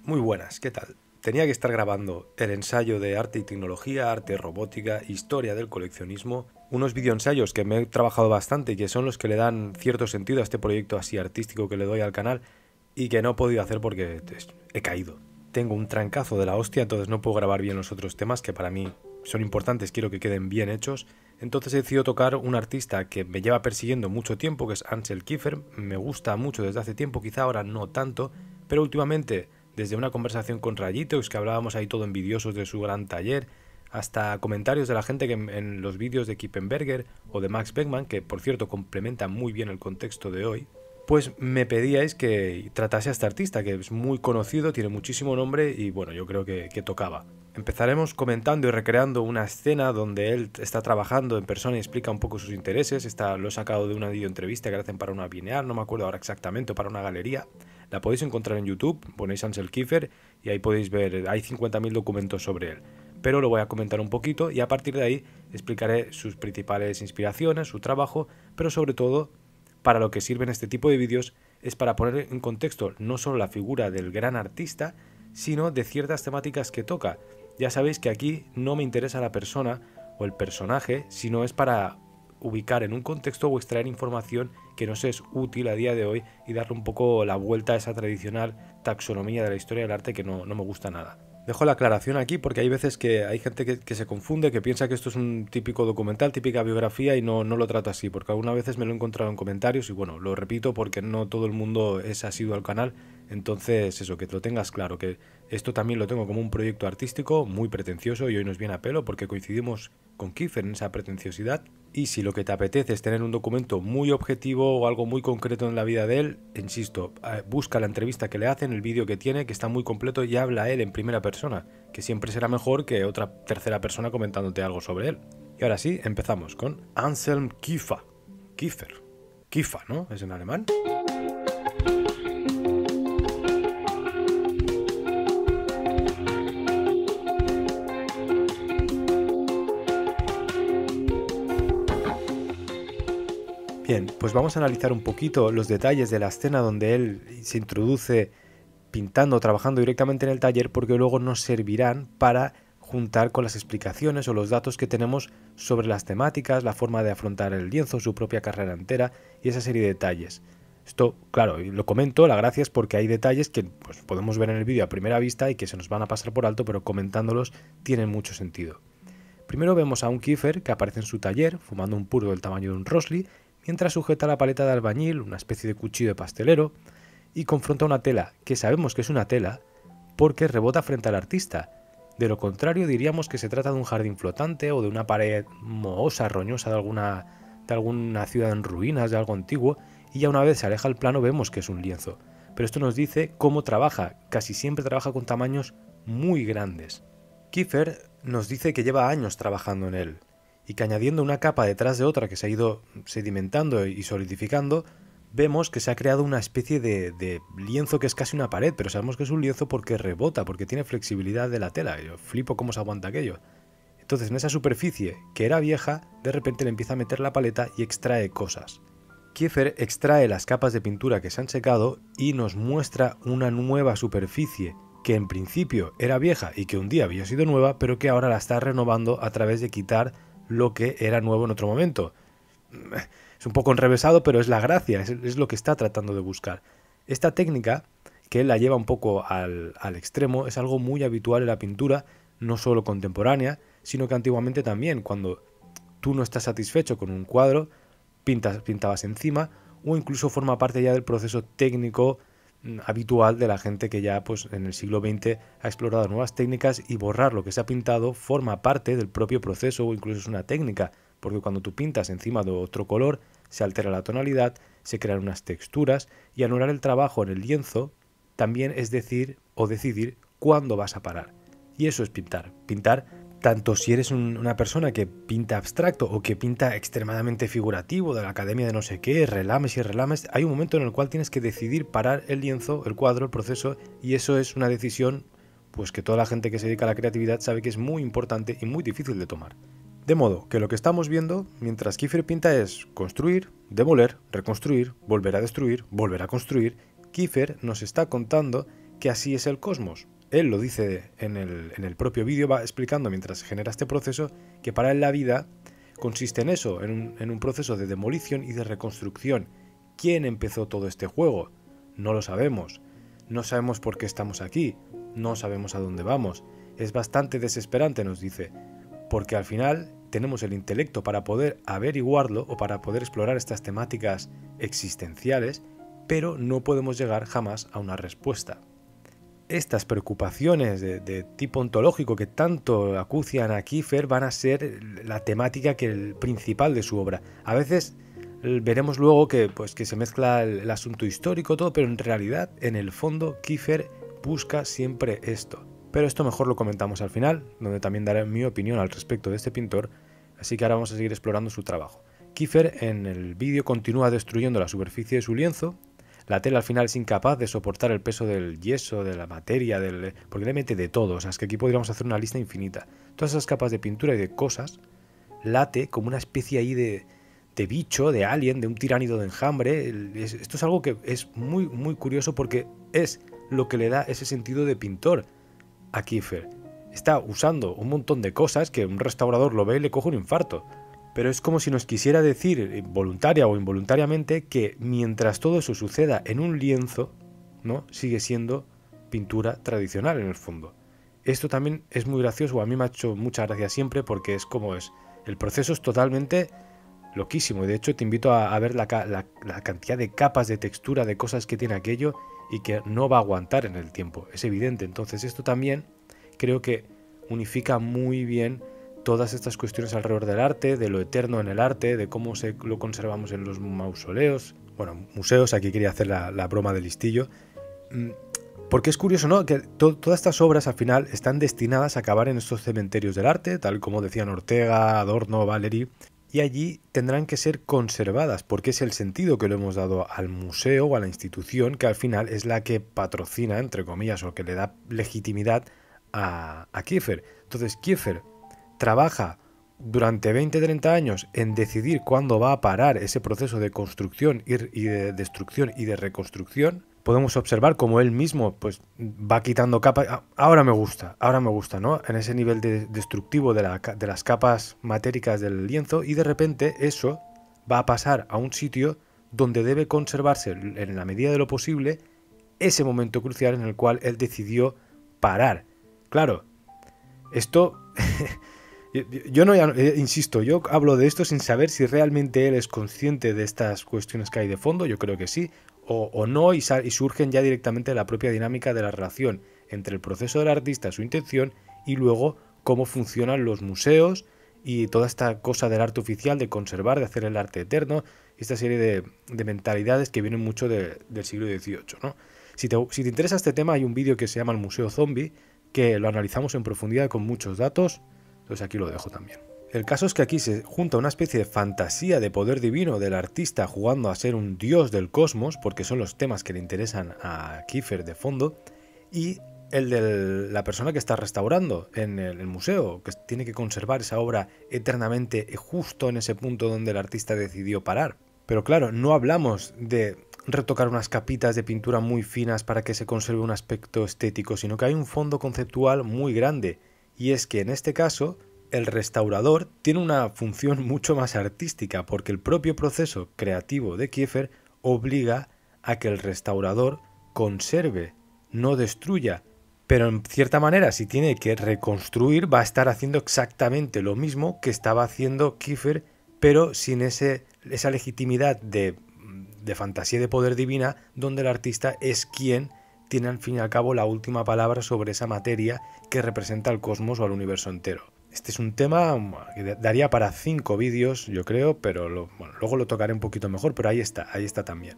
Muy buenas, ¿qué tal? Tenía que estar grabando el ensayo de arte y tecnología, arte, robótica, historia del coleccionismo, unos videoensayos que me he trabajado bastante y que son los que le dan cierto sentido a este proyecto así artístico que le doy al canal y que no he podido hacer porque he caído. Tengo un trancazo de la hostia, entonces no puedo grabar bien los otros temas que para mí son importantes, quiero que queden bien hechos. Entonces he decidido tocar un artista que me lleva persiguiendo mucho tiempo, que es Ansel Kiefer. Me gusta mucho desde hace tiempo, quizá ahora no tanto, pero últimamente, desde una conversación con Rayitox, que hablábamos ahí todo envidiosos de su gran taller, hasta comentarios de la gente que en los vídeos de Kippenberger o de Max Beckmann, que por cierto complementan muy bien el contexto de hoy, pues me pedíais que tratase a este artista, que es muy conocido, tiene muchísimo nombre y bueno, yo creo que tocaba. Empezaremos comentando y recreando una escena donde él está trabajando en persona y explica un poco sus intereses. Lo he sacado de una videoentrevista que hacen para una Bienal, no me acuerdo ahora exactamente, o para una galería. La podéis encontrar en YouTube, ponéis Ansel Kiefer y ahí podéis ver, hay 50.000 documentos sobre él. Pero lo voy a comentar un poquito y a partir de ahí explicaré sus principales inspiraciones, su trabajo, pero sobre todo para lo que sirven este tipo de vídeos es para poner en contexto no solo la figura del gran artista, sino de ciertas temáticas que toca. Ya sabéis que aquí no me interesa la persona o el personaje, sino es para ubicar en un contexto o extraer información que nos es útil a día de hoy y darle un poco la vuelta a esa tradicional taxonomía de la historia del arte que no me gusta nada. Dejo la aclaración aquí porque hay veces que hay gente que se confunde, que piensa que esto es un típico documental, típica biografía y no lo trato así, porque algunas veces me lo he encontrado en comentarios y bueno, lo repito porque no todo el mundo es asiduo al canal, entonces eso, que te lo tengas claro, que esto también lo tengo como un proyecto artístico muy pretencioso y hoy nos viene a pelo porque coincidimos con Kiefer en esa pretenciosidad. Y si lo que te apetece es tener un documento muy objetivo o algo muy concreto en la vida de él, insisto, busca la entrevista que le hacen, el vídeo que tiene, que está muy completo y habla él en primera persona, que siempre será mejor que otra tercera persona comentándote algo sobre él. Y ahora sí, empezamos con Anselm Kiefer. Kiefer, ¿no? ¿Es en alemán? Bien, pues vamos a analizar un poquito los detalles de la escena donde él se introduce pintando, trabajando directamente en el taller, porque luego nos servirán para juntar con las explicaciones o los datos que tenemos sobre las temáticas, la forma de afrontar el lienzo, su propia carrera entera y esa serie de detalles. Esto, claro, lo comento, la gracia es porque hay detalles que pues, podemos ver en el vídeo a primera vista y que se nos van a pasar por alto, pero comentándolos tienen mucho sentido. Primero vemos a un Kiefer que aparece en su taller, fumando un puro del tamaño de un Rosli, mientras sujeta la paleta de albañil, una especie de cuchillo de pastelero, y confronta una tela, que sabemos que es una tela, porque rebota frente al artista. De lo contrario diríamos que se trata de un jardín flotante o de una pared mohosa, roñosa de alguna ciudad en ruinas, de algo antiguo, y ya una vez se aleja el plano vemos que es un lienzo. Pero esto nos dice cómo trabaja, casi siempre trabaja con tamaños muy grandes. Kiefer nos dice que lleva años trabajando en él, y que añadiendo una capa detrás de otra que se ha ido sedimentando y solidificando, vemos que se ha creado una especie de lienzo que es casi una pared, pero sabemos que es un lienzo porque rebota, porque tiene flexibilidad de la tela. Yo flipo cómo se aguanta aquello. Entonces en esa superficie, que era vieja, de repente le empieza a meter la paleta y extrae cosas. Kiefer extrae las capas de pintura que se han secado y nos muestra una nueva superficie, que en principio era vieja y que un día había sido nueva, pero que ahora la está renovando a través de quitar lo que era nuevo en otro momento. Es un poco enrevesado, pero es la gracia, es lo que está tratando de buscar. Esta técnica, que él la lleva un poco al extremo, es algo muy habitual en la pintura, no solo contemporánea, sino que antiguamente también, cuando tú no estás satisfecho con un cuadro, pintabas encima, o incluso forma parte ya del proceso técnico habitual de la gente que ya pues en el siglo XX ha explorado nuevas técnicas, y borrar lo que se ha pintado forma parte del propio proceso o incluso es una técnica, porque cuando tú pintas encima de otro color se altera la tonalidad, se crean unas texturas, y anular el trabajo en el lienzo también es decir o decidir cuándo vas a parar. Y eso es pintar. Pintar, tanto si eres una persona que pinta abstracto o que pinta extremadamente figurativo, de la academia de no sé qué, relames y relames, hay un momento en el cual tienes que decidir parar el lienzo, el cuadro, el proceso, y eso es una decisión pues que toda la gente que se dedica a la creatividad sabe que es muy importante y muy difícil de tomar. De modo que lo que estamos viendo mientras Kiefer pinta es construir, demoler, reconstruir, volver a destruir, volver a construir. Kiefer nos está contando que así es el cosmos. Él lo dice en el propio vídeo, va explicando mientras genera este proceso, que para él la vida consiste en eso, en un proceso de demolición y de reconstrucción. ¿Quién empezó todo este juego? No lo sabemos. No sabemos por qué estamos aquí. No sabemos a dónde vamos. Es bastante desesperante, nos dice, porque al final tenemos el intelecto para poder averiguarlo o para poder explorar estas temáticas existenciales, pero no podemos llegar jamás a una respuesta. Estas preocupaciones de tipo ontológico que tanto acucian a Kiefer van a ser la temática principal de su obra. A veces veremos luego que se mezcla el asunto histórico, todo, pero en realidad, en el fondo, Kiefer busca siempre esto. Pero esto mejor lo comentamos al final, donde también daré mi opinión al respecto de este pintor, así que ahora vamos a seguir explorando su trabajo. Kiefer en el vídeo continúa destruyendo la superficie de su lienzo. La tela al final es incapaz de soportar el peso del yeso, de la materia, porque le mete de todo. O sea, es que aquí podríamos hacer una lista infinita. Todas esas capas de pintura y de cosas late como una especie ahí de bicho, de alien, de un tiránido de enjambre. Esto es algo que es muy, muy curioso porque es lo que le da ese sentido de pintor a Kiefer. Está usando un montón de cosas que un restaurador lo ve y le coge un infarto. Pero es como si nos quisiera decir, voluntaria o involuntariamente, que mientras todo eso suceda en un lienzo, ¿no?, sigue siendo pintura tradicional en el fondo. Esto también es muy gracioso, a mí me ha hecho mucha gracia siempre porque es como es. El proceso es totalmente loquísimo y de hecho te invito a ver la cantidad de capas de textura, de cosas que tiene aquello y que no va a aguantar en el tiempo, es evidente. Entonces esto también creo que unifica muy bien todas estas cuestiones alrededor del arte, de lo eterno en el arte, de cómo lo conservamos en los mausoleos, bueno, museos, aquí quería hacer la broma del listillo, porque es curioso, ¿no?, que todas estas obras al final están destinadas a acabar en estos cementerios del arte, tal como decían Ortega, Adorno, Valery, y allí tendrán que ser conservadas, porque es el sentido que le hemos dado al museo o a la institución, que al final es la que patrocina, entre comillas, o que le da legitimidad a Kiefer. Entonces Kiefer trabaja durante 20-30 años en decidir cuándo va a parar ese proceso de construcción y de destrucción y de reconstrucción. Podemos observar cómo él mismo va quitando capas. Ahora me gusta, ¿no?, en ese nivel destructivo de las capas matéricas del lienzo, y de repente eso va a pasar a un sitio donde debe conservarse en la medida de lo posible ese momento crucial en el cual él decidió parar. Claro, esto... Yo no, insisto, yo hablo de esto sin saber si realmente él es consciente de estas cuestiones que hay de fondo, yo creo que sí, o no, y surgen ya directamente de la propia dinámica de la relación entre el proceso del artista, su intención, y luego cómo funcionan los museos y toda esta cosa del arte oficial, de conservar, de hacer el arte eterno, esta serie de mentalidades que vienen mucho del siglo XVIII, ¿no? Si te interesa este tema, hay un vídeo que se llama El Museo Zombie, que lo analizamos en profundidad con muchos datos. Entonces aquí lo dejo también. El caso es que aquí se junta una especie de fantasía de poder divino del artista jugando a ser un dios del cosmos, porque son los temas que le interesan a Kiefer de fondo, y el de la persona que está restaurando en el museo, que tiene que conservar esa obra eternamente justo en ese punto donde el artista decidió parar. Pero claro, no hablamos de retocar unas capitas de pintura muy finas para que se conserve un aspecto estético, sino que hay un fondo conceptual muy grande. Y es que en este caso el restaurador tiene una función mucho más artística, porque el propio proceso creativo de Kiefer obliga a que el restaurador conserve, no destruya. Pero en cierta manera, si tiene que reconstruir, va a estar haciendo exactamente lo mismo que estaba haciendo Kiefer, pero sin esa legitimidad de fantasía de poder divina, donde el artista es quien tiene al fin y al cabo la última palabra sobre esa materia que representa al cosmos o al universo entero. Este es un tema que daría para 5 vídeos, yo creo, pero luego lo tocaré un poquito mejor, pero ahí está también.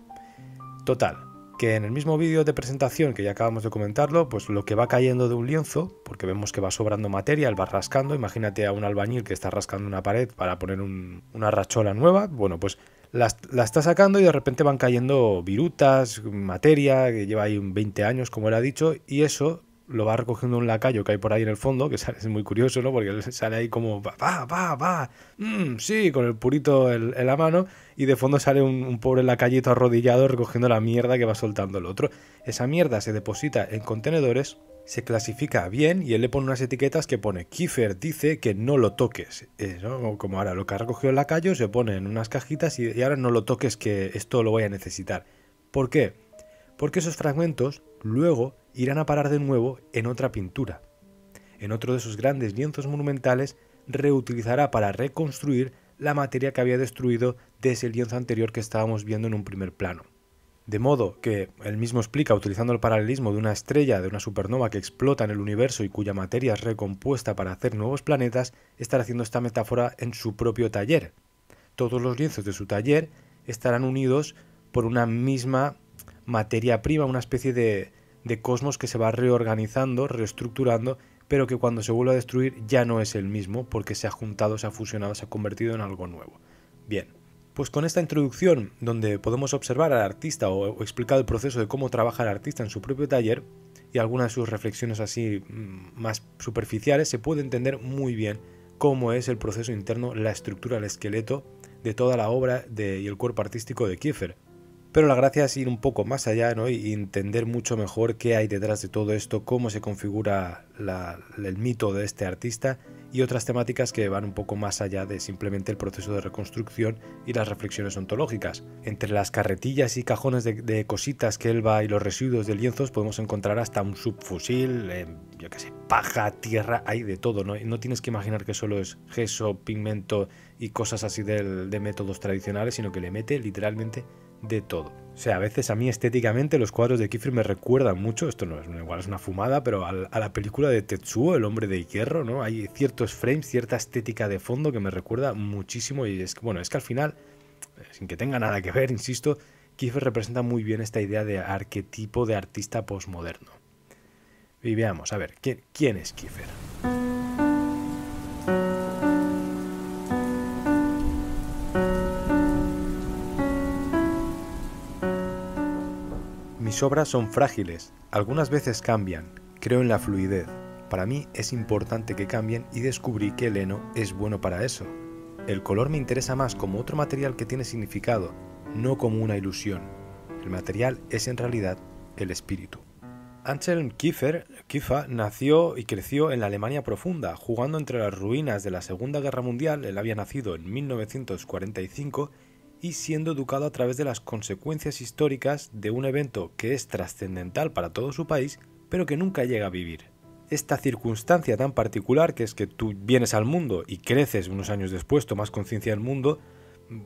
Total, que en el mismo vídeo de presentación que ya acabamos de comentarlo, pues lo que va cayendo de un lienzo, porque vemos que va sobrando materia, él va rascando, imagínate a un albañil que está rascando una pared para poner una rachola nueva, bueno, pues la está sacando y de repente van cayendo virutas, materia, que lleva ahí 20 años, como él ha dicho, y eso lo va recogiendo un lacayo que hay por ahí en el fondo, que es muy curioso, ¿no? Porque él sale ahí como, sí, con el purito en la mano, y de fondo sale un pobre lacayito arrodillado recogiendo la mierda que va soltando el otro. Esa mierda se deposita en contenedores, se clasifica bien y él le pone unas etiquetas que pone Kiefer dice que no lo toques, ¿no? Como ahora lo que ha recogido el lacayo se pone en unas cajitas y ahora no lo toques que esto lo voy a necesitar. ¿Por qué? Porque esos fragmentos luego irán a parar de nuevo en otra pintura. En otro de esos grandes lienzos monumentales reutilizará para reconstruir la materia que había destruido de ese lienzo anterior que estábamos viendo en un primer plano. De modo que él mismo explica, utilizando el paralelismo de una estrella, de una supernova que explota en el universo y cuya materia es recompuesta para hacer nuevos planetas, estará haciendo esta metáfora en su propio taller. Todos los lienzos de su taller estarán unidos por una misma materia prima, una especie de cosmos que se va reorganizando, reestructurando, pero que cuando se vuelve a destruir ya no es el mismo porque se ha juntado, se ha fusionado, se ha convertido en algo nuevo. Bien. Pues con esta introducción, donde podemos observar al artista o explicar el proceso de cómo trabaja el artista en su propio taller y algunas de sus reflexiones así más superficiales, se puede entender muy bien cómo es el proceso interno, la estructura, el esqueleto de toda la obra y el cuerpo artístico de Kiefer. Pero la gracia es ir un poco más allá, ¿no? Y entender mucho mejor qué hay detrás de todo esto, cómo se configura el mito de este artista y otras temáticas que van un poco más allá de simplemente el proceso de reconstrucción y las reflexiones ontológicas. Entre las carretillas y cajones de cositas que él va y los residuos de lienzos podemos encontrar hasta un subfusil, yo qué sé, paja, tierra, hay de todo, ¿no? Y no tienes que imaginar que solo es gesso, pigmento y cosas así de métodos tradicionales, sino que le mete literalmente de todo. O sea, a veces a mí estéticamente los cuadros de Kiefer me recuerdan mucho, esto no es igual, es una fumada, pero a la película de Tetsuo, El hombre de hierro, ¿no? Hay ciertos frames, cierta estética de fondo que me recuerda muchísimo y es que al final, sin que tenga nada que ver, insisto, Kiefer representa muy bien esta idea de arquetipo de artista posmoderno. Y veamos, a ver, ¿quién es Kiefer? Mis obras son frágiles, algunas veces cambian, creo en la fluidez. Para mí es importante que cambien y descubrí que el heno es bueno para eso. El color me interesa más como otro material que tiene significado, no como una ilusión. El material es en realidad el espíritu. Anselm Kiefer nació y creció en la Alemania profunda, jugando entre las ruinas de la Segunda Guerra Mundial. Él había nacido en 1945 y siendo educado a través de las consecuencias históricas de un evento que es trascendental para todo su país, pero que nunca llega a vivir. Esta circunstancia tan particular, que es que tú vienes al mundo y creces unos años después, tomas conciencia del mundo,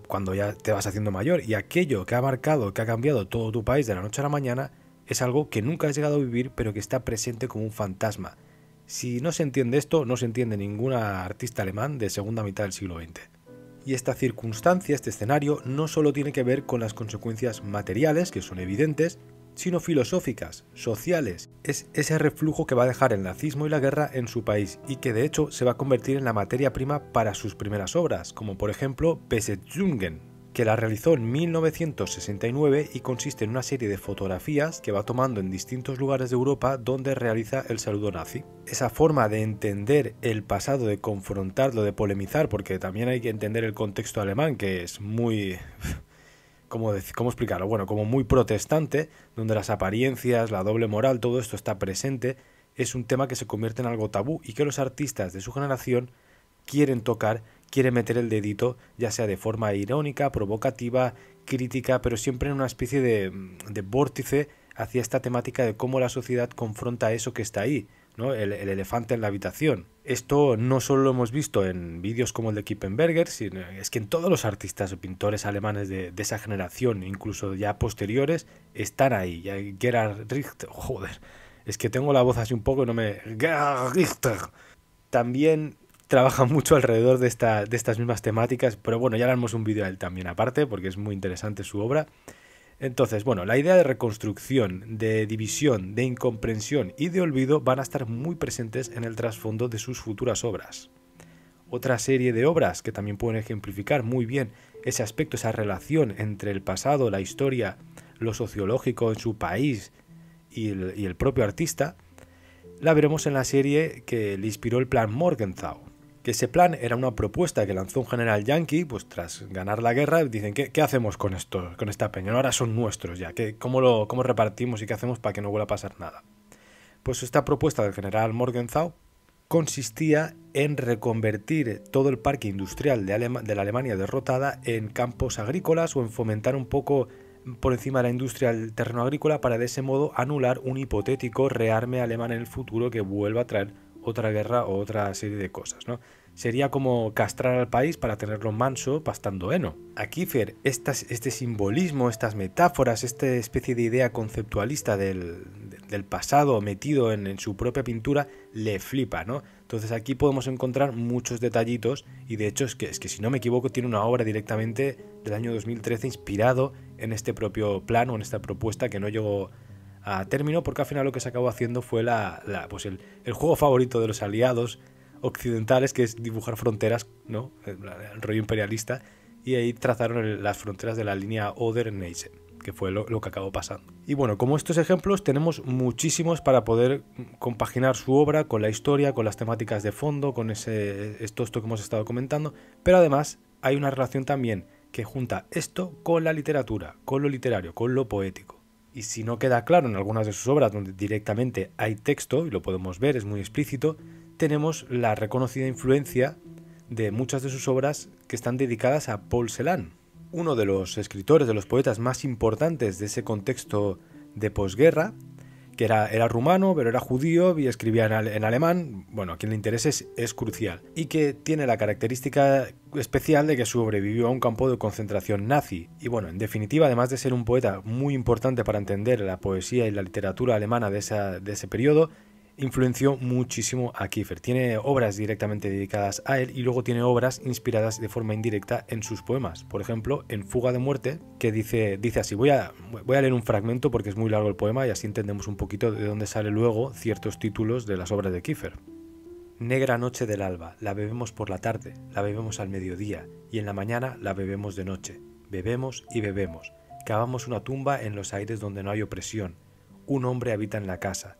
cuando ya te vas haciendo mayor, y aquello que ha marcado, que ha cambiado todo tu país de la noche a la mañana, es algo que nunca has llegado a vivir, pero que está presente como un fantasma. Si no se entiende esto, no se entiende ninguna artista alemán de segunda mitad del siglo XX. Y esta circunstancia, este escenario, no solo tiene que ver con las consecuencias materiales, que son evidentes, sino filosóficas, sociales. Es ese reflujo que va a dejar el nazismo y la guerra en su país, y que de hecho se va a convertir en la materia prima para sus primeras obras, como por ejemplo Besetzungen, que la realizó en 1969 y consiste en una serie de fotografías que va tomando en distintos lugares de Europa donde realiza el saludo nazi. Esa forma de entender el pasado, de confrontarlo, de polemizar, porque también hay que entender el contexto alemán, que es muy... ¿Cómo explicarlo? Bueno, como muy protestante, donde las apariencias, la doble moral, todo esto está presente, es un tema que se convierte en algo tabú y que los artistas de su generación quieren tocar, quieren meter el dedito, ya sea de forma irónica, provocativa, crítica, pero siempre en una especie de vórtice hacia esta temática de cómo la sociedad confronta eso que está ahí, ¿no? El elefante en la habitación. Esto no solo lo hemos visto en vídeos como el de Kippenberger, sino es que en todos los artistas o pintores alemanes de esa generación, incluso ya posteriores, están ahí. Gerhard Richter, joder, es que tengo la voz así un poco y no me... Gerhard Richter. También trabaja mucho alrededor de estas mismas temáticas, pero bueno, ya haremos un vídeo a él también aparte, porque es muy interesante su obra. Entonces, bueno, la idea de reconstrucción, de división, de incomprensión y de olvido van a estar muy presentes en el trasfondo de sus futuras obras. Otra serie de obras que también pueden ejemplificar muy bien ese aspecto, esa relación entre el pasado, la historia, lo sociológico en su país y el propio artista, la veremos en la serie que le inspiró el Plan Morgenthau. Que ese plan era una propuesta que lanzó un general yanqui, pues tras ganar la guerra, dicen, ¿qué hacemos con esto, con esta peña? Ahora son nuestros ya, ¿cómo repartimos y qué hacemos para que no vuelva a pasar nada? Pues esta propuesta del general Morgenthau consistía en reconvertir todo el parque industrial de la Alemania derrotada en campos agrícolas o en fomentar un poco por encima de la industria el terreno agrícola para de ese modo anular un hipotético rearme alemán en el futuro que vuelva a traer otra guerra o otra serie de cosas, ¿no? Sería como castrar al país para tenerlo manso pastando heno. A Kiefer este simbolismo, estas metáforas, esta especie de idea conceptualista del pasado metido en su propia pintura le flipa, ¿no? Entonces aquí podemos encontrar muchos detallitos y de hecho es que si no me equivoco tiene una obra directamente del año 2013 inspirado en este propio plan o en esta propuesta que no llegó a término porque al final lo que se acabó haciendo fue pues el juego favorito de los aliados occidentales, que es dibujar fronteras, ¿no? El rollo imperialista, y ahí trazaron las fronteras de la línea Oder-Neisse, que fue lo que acabó pasando. Y bueno, como estos ejemplos tenemos muchísimos para poder compaginar su obra con la historia, con las temáticas de fondo, con esto que hemos estado comentando, pero además hay una relación también que junta esto con la literatura, con lo literario, con lo poético. Y si no queda claro en algunas de sus obras donde directamente hay texto, y lo podemos ver, es muy explícito, tenemos la reconocida influencia de muchas de sus obras que están dedicadas a Paul Celan, uno de los escritores, de los poetas más importantes de ese contexto de posguerra, que era rumano, pero era judío y escribía en alemán. Bueno, a quien le interese es crucial. Y que tiene la característica especial de que sobrevivió a un campo de concentración nazi. Y bueno, en definitiva, además de ser un poeta muy importante para entender la poesía y la literatura alemana de ese periodo, influenció muchísimo a Kiefer. Tiene obras directamente dedicadas a él y luego tiene obras inspiradas de forma indirecta en sus poemas. Por ejemplo, en Fuga de Muerte, que dice así, voy a leer un fragmento porque es muy largo el poema y así entendemos un poquito de dónde sale luego ciertos títulos de las obras de Kiefer. Negra noche del alba, la bebemos por la tarde, la bebemos al mediodía y en la mañana la bebemos de noche. Bebemos y bebemos. Cavamos una tumba en los aires donde no hay opresión. Un hombre habita en la casa.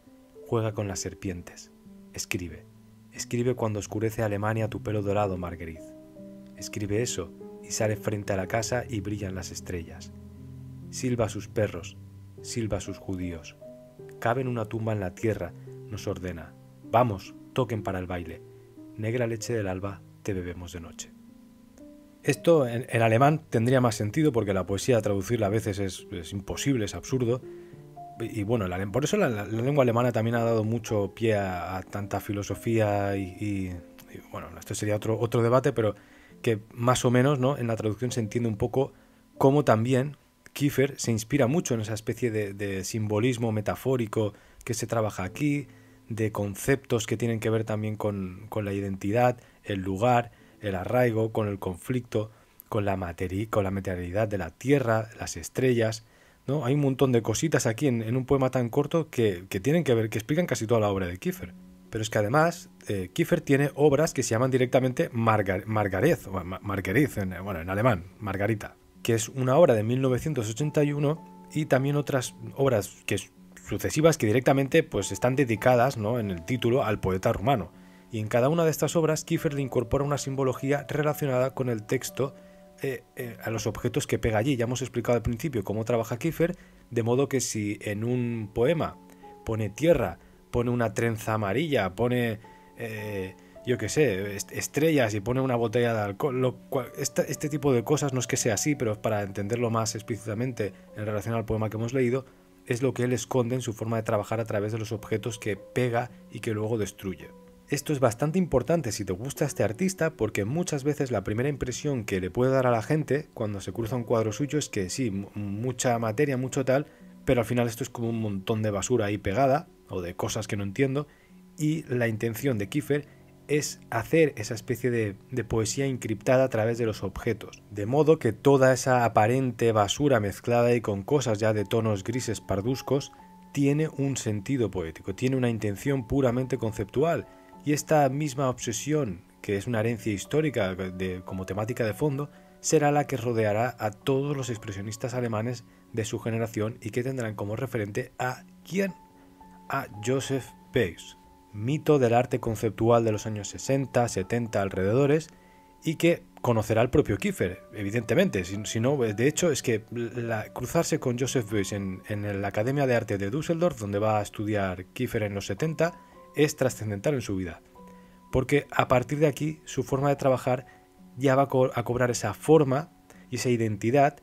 Juega con las serpientes. Escribe. Escribe cuando oscurece Alemania tu pelo dorado, Marguerite. Escribe eso y sale frente a la casa y brillan las estrellas. Silba a sus perros, silba a sus judíos. Cabe en una tumba en la tierra, nos ordena. Vamos, toquen para el baile. Negra leche del alba, te bebemos de noche. Esto en alemán tendría más sentido porque la poesía traducirla a veces es imposible, es absurdo. Y bueno, por eso la lengua alemana también ha dado mucho pie a tanta filosofía y bueno, esto sería otro debate, pero que más o menos, ¿no?, en la traducción se entiende un poco cómo también Kiefer se inspira mucho en esa especie de simbolismo metafórico que se trabaja aquí, de conceptos que tienen que ver también con la identidad, el lugar, el arraigo, con el conflicto, con la materialidad de la tierra, las estrellas, ¿no? Hay un montón de cositas aquí en un poema tan corto que tienen que ver, que explican casi toda la obra de Kiefer. Pero es que además Kiefer tiene obras que se llaman directamente Margaret, en alemán, Margarita, que es una obra de 1981 y también otras obras sucesivas que directamente pues están dedicadas, ¿no?, en el título al poeta rumano. Y en cada una de estas obras Kiefer le incorpora una simbología relacionada con el texto, a los objetos que pega allí. Ya hemos explicado al principio cómo trabaja Kiefer, de modo que si en un poema pone tierra, pone una trenza amarilla, pone, yo qué sé, estrellas y pone una botella de alcohol, este tipo de cosas no es que sea así, pero para entenderlo más explícitamente en relación al poema que hemos leído, es lo que él esconde en su forma de trabajar a través de los objetos que pega y que luego destruye. Esto es bastante importante si te gusta este artista porque muchas veces la primera impresión que le puede dar a la gente cuando se cruza un cuadro suyo es que sí, mucha materia, mucho tal, pero al final esto es como un montón de basura ahí pegada o de cosas que no entiendo, y la intención de Kiefer es hacer esa especie de poesía encriptada a través de los objetos, de modo que toda esa aparente basura mezclada y con cosas ya de tonos grises parduzcos tiene un sentido poético, tiene una intención puramente conceptual. Y esta misma obsesión, que es una herencia histórica como temática de fondo, será la que rodeará a todos los expresionistas alemanes de su generación y que tendrán como referente a ¿quién? A Joseph Beuys. mito del arte conceptual de los años 60, 70 alrededores, y que conocerá el propio Kiefer, evidentemente. Si no, de hecho, es que cruzarse con Joseph Beuys en la Academia de Arte de Düsseldorf, donde va a estudiar Kiefer en los 70, es trascendental en su vida. Porque a partir de aquí, su forma de trabajar ya va a cobrar esa forma y esa identidad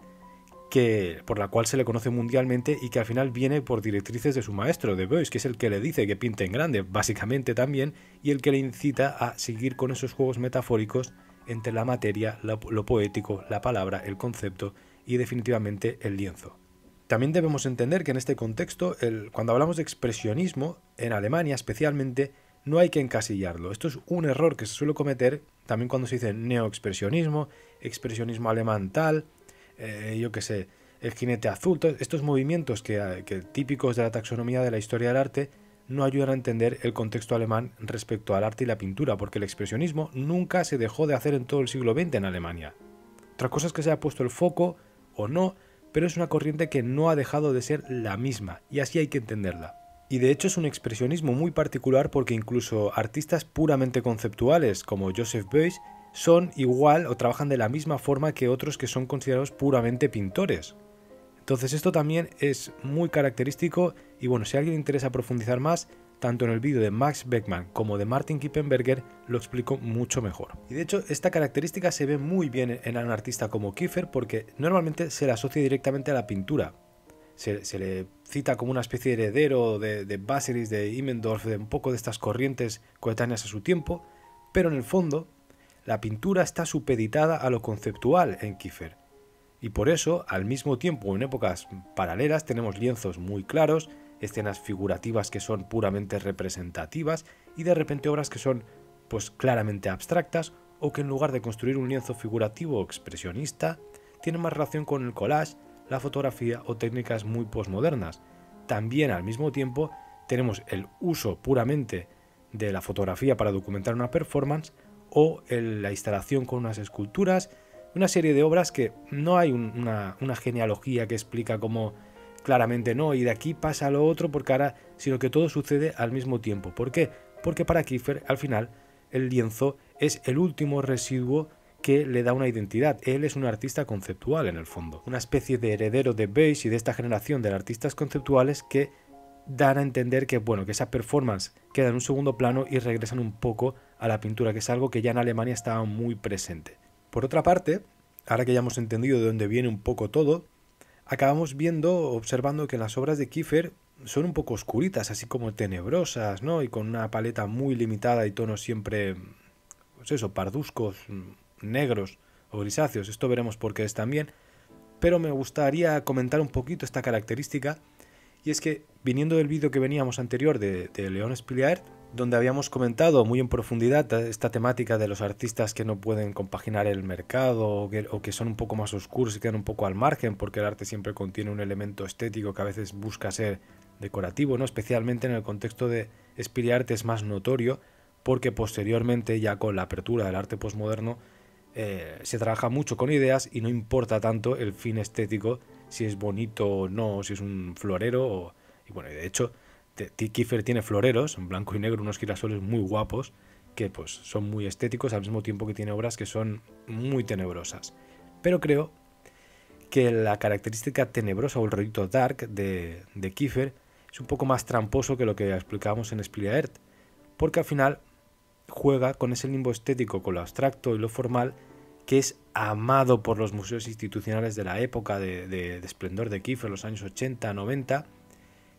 por la cual se le conoce mundialmente y que al final viene por directrices de su maestro, de Beuys, que es el que le dice que pinte en grande, básicamente también, y el que le incita a seguir con esos juegos metafóricos entre la materia, lo poético, la palabra, el concepto y definitivamente el lienzo. También debemos entender que en este contexto, cuando hablamos de expresionismo, en Alemania especialmente, no hay que encasillarlo. Esto es un error que se suele cometer también cuando se dice neoexpresionismo, expresionismo alemán tal, yo qué sé, el jinete azul, todos estos movimientos que típicos de la taxonomía de la historia del arte no ayudan a entender el contexto alemán respecto al arte y la pintura, porque el expresionismo nunca se dejó de hacer en todo el siglo XX en Alemania. Otra cosa es que se haya puesto el foco o no, pero es una corriente que no ha dejado de ser la misma, y así hay que entenderla. Y de hecho es un expresionismo muy particular porque incluso artistas puramente conceptuales como Joseph Beuys son igual o trabajan de la misma forma que otros que son considerados puramente pintores. Entonces esto también es muy característico y bueno, si a alguien le interesa profundizar más, tanto en el vídeo de Max Beckmann como de Martin Kippenberger lo explico mucho mejor. Y de hecho esta característica se ve muy bien en un artista como Kiefer porque normalmente se le asocia directamente a la pintura. Se le cita como una especie de heredero de Baselis, de Immendorf, de un poco de estas corrientes coetáneas a su tiempo, pero en el fondo la pintura está supeditada a lo conceptual en Kiefer. Y por eso, al mismo tiempo, en épocas paralelas, tenemos lienzos muy claros, escenas figurativas que son puramente representativas y de repente obras que son pues claramente abstractas o que en lugar de construir un lienzo figurativo o expresionista, tienen más relación con el collage, la fotografía o técnicas muy posmodernas. También al mismo tiempo tenemos el uso puramente de la fotografía para documentar una performance o la instalación con unas esculturas, una serie de obras que no hay una genealogía que explica cómo claramente no, y de aquí pasa a lo otro porque ahora, sino que todo sucede al mismo tiempo. ¿Por qué? Porque para Kiefer, al final, el lienzo es el último residuo que le da una identidad. Él es un artista conceptual en el fondo, una especie de heredero de Beuys y de esta generación de artistas conceptuales que dan a entender que, bueno, que esa performance queda en un segundo plano y regresan un poco a la pintura, que es algo que ya en Alemania estaba muy presente. Por otra parte, ahora que ya hemos entendido de dónde viene un poco todo, acabamos observando que las obras de Kiefer son un poco oscuritas, así como tenebrosas, ¿no? Y con una paleta muy limitada y tonos siempre, pues eso, parduzcos, negros o grisáceos. Esto veremos por qué es también. Pero me gustaría comentar un poquito esta característica. Y es que, viniendo del vídeo que veníamos anterior de Leon Spiliaert, donde habíamos comentado muy en profundidad esta temática de los artistas que no pueden compaginar el mercado o que son un poco más oscuros y quedan un poco al margen porque el arte siempre contiene un elemento estético que a veces busca ser decorativo, ¿no? Especialmente en el contexto de Spiliaert es más notorio porque posteriormente, ya con la apertura del arte postmoderno, se trabaja mucho con ideas y no importa tanto el fin estético, si es bonito o no, si es un florero. Y bueno, de hecho, Kiefer tiene floreros en blanco y negro, unos girasoles muy guapos, que pues son muy estéticos, al mismo tiempo que tiene obras que son muy tenebrosas. Pero creo que la característica tenebrosa o el rollito dark de Kiefer es un poco más tramposo que lo que explicábamos en Spiliaert, porque al final juega con ese limbo estético, con lo abstracto y lo formal, que es amado por los museos institucionales de la época de esplendor de Kiefer, los años 80, 90,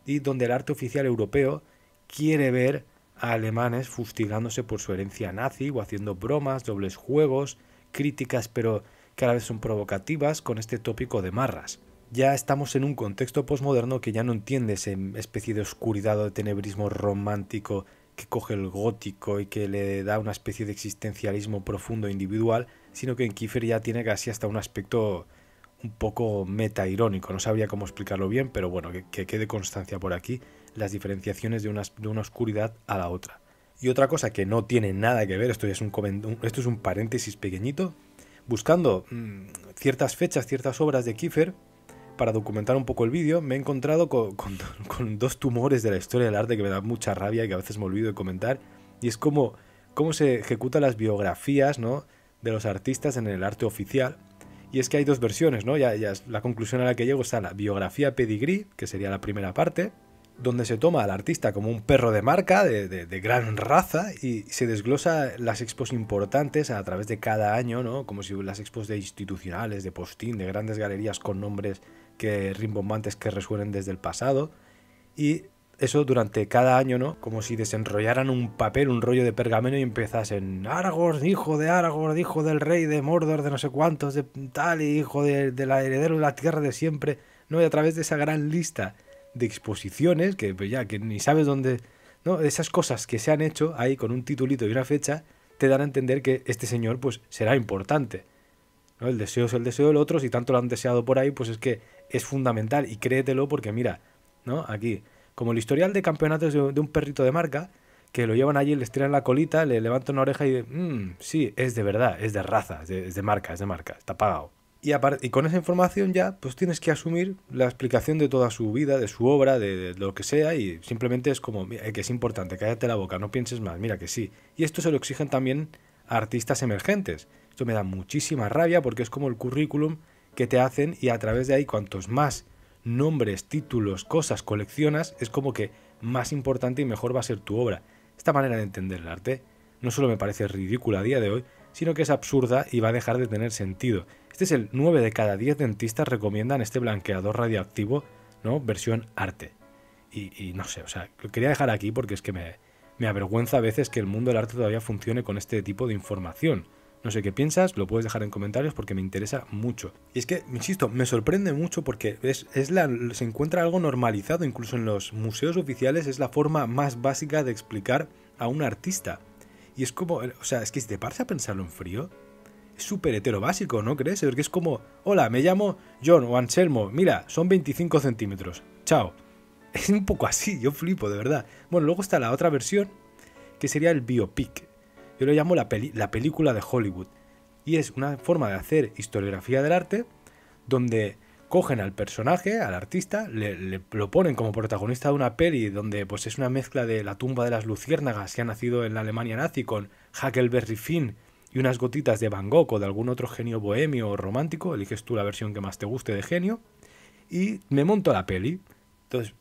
y donde el arte oficial europeo quiere ver a alemanes fustigándose por su herencia nazi o haciendo bromas, dobles juegos, críticas pero que a la vez son provocativas con este tópico de marras. Ya estamos en un contexto posmoderno que ya no entiende esa especie de oscuridad o de tenebrismo romántico que coge el gótico y que le da una especie de existencialismo profundo e individual, sino que en Kiefer ya tiene casi hasta un aspecto un poco meta-irónico. No sabría cómo explicarlo bien, pero bueno, que quede constancia por aquí las diferenciaciones de una oscuridad a la otra. Y otra cosa que no tiene nada que ver, esto es un paréntesis pequeñito, buscando ciertas fechas, ciertas obras de Kiefer, para documentar un poco el vídeo, me he encontrado con dos tumores de la historia del arte que me dan mucha rabia y que a veces me olvido de comentar. Y es cómo se ejecutan las biografías, ¿no?, de los artistas en el arte oficial. Y es que hay dos versiones, ¿no? Ya la conclusión a la que llego está la biografía pedigrí, que sería la primera parte, donde se toma al artista como un perro de marca, de gran raza, y se desglosa las expos importantes a través de cada año, ¿no? Como si las expos de institucionales, de postín, de grandes galerías con nombres rimbombantes que resuenen desde el pasado. Y eso durante cada año, ¿no? Como si desenrollaran un papel, un rollo de pergamino y empezasen Aragorn, hijo de Aragorn, hijo del rey de Mordor, de no sé cuántos, de tal, y hijo de la heredero de la tierra de siempre, ¿no? Y a través de esa gran lista de exposiciones, que pues ya que ni sabes dónde, ¿no? Esas cosas que se han hecho ahí con un titulito y una fecha, te dan a entender que este señor pues será importante, ¿no? El deseo es el deseo del otro, si tanto lo han deseado por ahí, pues es que es fundamental, y créetelo porque mira, ¿no? Aquí, como el historial de campeonatos de un perrito de marca, que lo llevan allí, les tiran la colita, le levantan una oreja y sí, es de verdad, es de raza, es de marca, está pagado. Y con esa información ya, pues tienes que asumir la explicación de toda su vida, de su obra, de lo que sea, y simplemente es como, mira, que es importante, cállate la boca, no pienses más, mira que sí. Y esto se lo exigen también a artistas emergentes. Esto me da muchísima rabia porque es como el currículum que te hacen, y a través de ahí, cuantos más nombres, títulos, cosas coleccionas, es como que más importante y mejor va a ser tu obra. Esta manera de entender el arte no solo me parece ridícula a día de hoy, sino que es absurda y va a dejar de tener sentido. Este es el 9 de cada 10 dentistas recomiendan este blanqueador radioactivo, ¿no? Versión arte. Y no sé, o sea, lo quería dejar aquí porque es que me avergüenza a veces que el mundo del arte todavía funcione con este tipo de información. No sé qué piensas, lo puedes dejar en comentarios porque me interesa mucho. Y es que, insisto, me sorprende mucho porque se encuentra algo normalizado, incluso en los museos oficiales es la forma más básica de explicar a un artista. Y es como, o sea, es que si te paras a pensarlo en frío, es súper hetero básico, ¿no crees? Porque es como, hola, me llamo John o Anselmo, mira, son 25 centímetros, chao. Es un poco así, yo flipo, de verdad. Bueno, luego está la otra versión, que sería el biopic. Yo lo llamo la película de Hollywood. Y es una forma de hacer historiografía del arte donde cogen al personaje, al artista, lo ponen como protagonista de una peli donde pues es una mezcla de La tumba de las luciérnagas, que ha nacido en la Alemania nazi, con Huckleberry Finn y unas gotitas de Van Gogh o de algún otro genio bohemio o romántico. Eliges tú la versión que más te guste de genio y me monto la peli. Entonces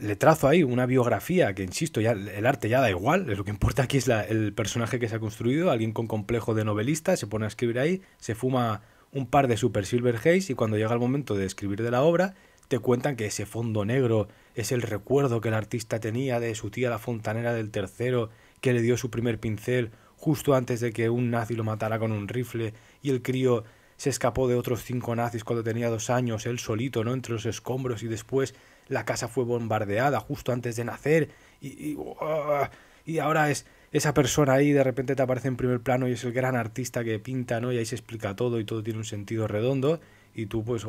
le trazo ahí una biografía que, insisto, ya el arte ya da igual, lo que importa aquí es el personaje que se ha construido, alguien con complejo de novelista, se pone a escribir ahí, se fuma un par de Super Silver Haze y cuando llega el momento de escribir de la obra te cuentan que ese fondo negro es el recuerdo que el artista tenía de su tía la fontanera del tercero, que le dio su primer pincel justo antes de que un nazi lo matara con un rifle, y el crío se escapó de otros 5 nazis cuando tenía 2 años, él solito, ¿no?, entre los escombros, y después la casa fue bombardeada justo antes de nacer y ahora es esa persona ahí, de repente te aparece en primer plano y es el gran artista que pinta, ¿no? Y ahí se explica todo y todo tiene un sentido redondo y tú pues,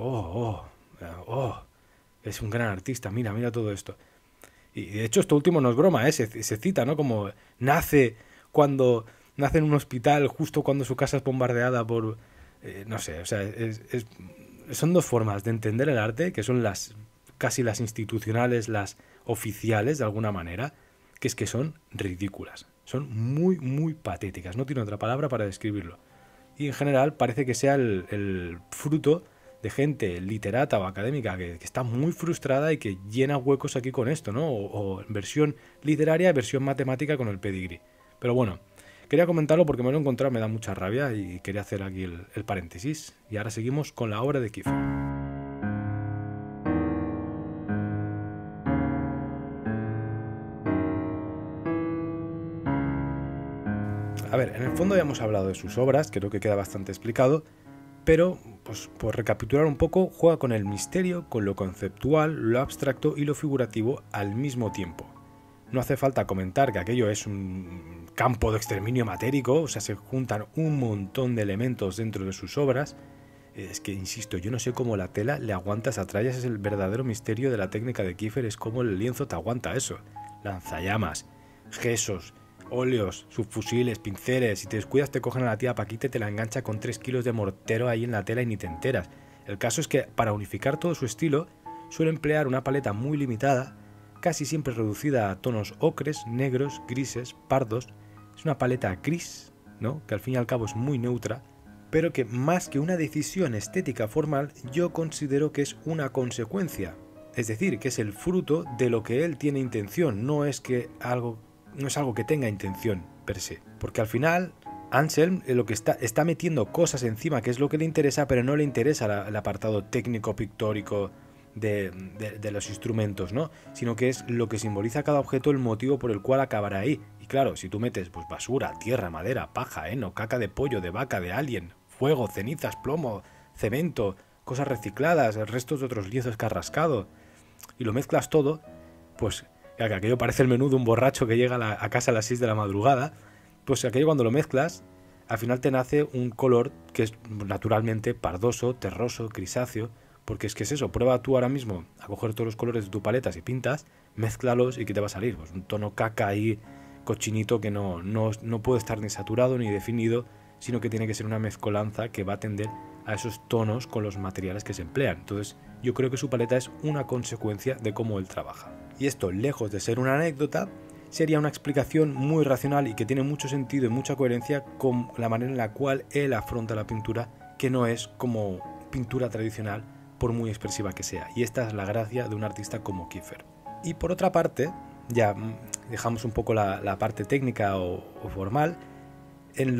es un gran artista, mira todo esto. Y de hecho esto último no es broma, ¿eh? Se cita, ¿no? Como nace en un hospital justo cuando su casa es bombardeada por... no sé, o sea, son dos formas de entender el arte, que son casi las institucionales, las oficiales de alguna manera, que es que son ridículas, son muy, muy patéticas, no tiene otra palabra para describirlo. Y en general parece que sea el fruto de gente literata o académica que está muy frustrada y que llena huecos aquí con esto, ¿no? O versión literaria, versión matemática con el pedigrí. Pero bueno, quería comentarlo porque me lo he encontrado, me da mucha rabia y quería hacer aquí el paréntesis. Y ahora seguimos con la obra de Kiefer. A ver, en el fondo ya hemos hablado de sus obras, creo que queda bastante explicado, pero, pues, por recapitular un poco, juega con el misterio, con lo conceptual, lo abstracto y lo figurativo al mismo tiempo. No hace falta comentar que aquello es un campo de exterminio matérico, o sea, se juntan un montón de elementos dentro de sus obras. Es que, insisto, yo no sé cómo la tela le aguanta esas trallas, es el verdadero misterio de la técnica de Kiefer, es cómo el lienzo te aguanta eso. Lanzallamas, gesos, óleos, subfusiles, pinceles, si te descuidas te cogen a la tía Paquita y te la engancha con 3 kilos de mortero ahí en la tela y ni te enteras. El caso es que para unificar todo su estilo suele emplear una paleta muy limitada, casi siempre reducida a tonos ocres, negros, grises, pardos. Es una paleta gris, ¿no? Que al fin y al cabo es muy neutra, pero que más que una decisión estética formal, yo considero que es una consecuencia. Es decir, que es el fruto de lo que él tiene intención, no es algo que tenga intención per se. Porque al final Anselm lo que está metiendo cosas encima, que es lo que le interesa, pero no le interesa el apartado técnico pictórico de los instrumentos, ¿no? Sino que es lo que simboliza cada objeto, el motivo por el cual acabará ahí. Y claro, si tú metes pues basura, tierra, madera, paja, heno, caca de pollo, de vaca, de alien, fuego, cenizas, plomo, cemento, cosas recicladas, restos de otros lienzos que has rascado, y lo mezclas todo, pues que aquello parece el menú de un borracho que llega a casa a las 6 de la madrugada, pues aquello cuando lo mezclas, al final te nace un color que es naturalmente pardoso, terroso, grisáceo, porque es que es eso, prueba tú ahora mismo a coger todos los colores de tu paleta y pintas, mézclalos y ¿qué te va a salir? Pues un tono caca ahí, cochinito, que no puede estar ni saturado ni definido, sino que tiene que ser una mezcolanza que va a tender a esos tonos con los materiales que se emplean. Entonces yo creo que su paleta es una consecuencia de cómo él trabaja. Y esto, lejos de ser una anécdota, sería una explicación muy racional y que tiene mucho sentido y mucha coherencia con la manera en la cual él afronta la pintura, que no es como pintura tradicional, por muy expresiva que sea. Y esta es la gracia de un artista como Kiefer. Y por otra parte, ya dejamos un poco la parte técnica o formal, en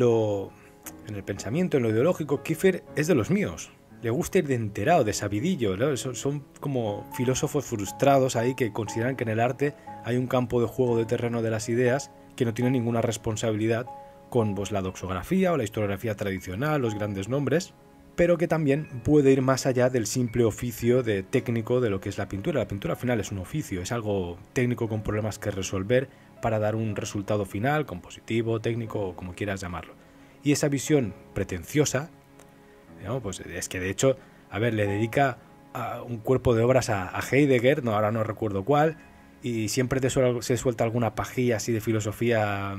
el pensamiento, en lo ideológico, Kiefer es de los míos. Le gusta ir de enterado, de sabidillo, ¿no? Son como filósofos frustrados ahí que consideran que en el arte hay un campo de juego de terreno de las ideas que no tiene ninguna responsabilidad con pues, la doxografía o la historiografía tradicional, los grandes nombres, pero que también puede ir más allá del simple oficio de técnico de lo que es la pintura. La pintura al final es un oficio, es algo técnico con problemas que resolver para dar un resultado final, compositivo, técnico o como quieras llamarlo. Y esa visión pretenciosa, ¿no? Pues es que de hecho, a ver, le dedica un cuerpo de obras a Heidegger, ahora no recuerdo cuál, y siempre se suelta alguna pajilla así de filosofía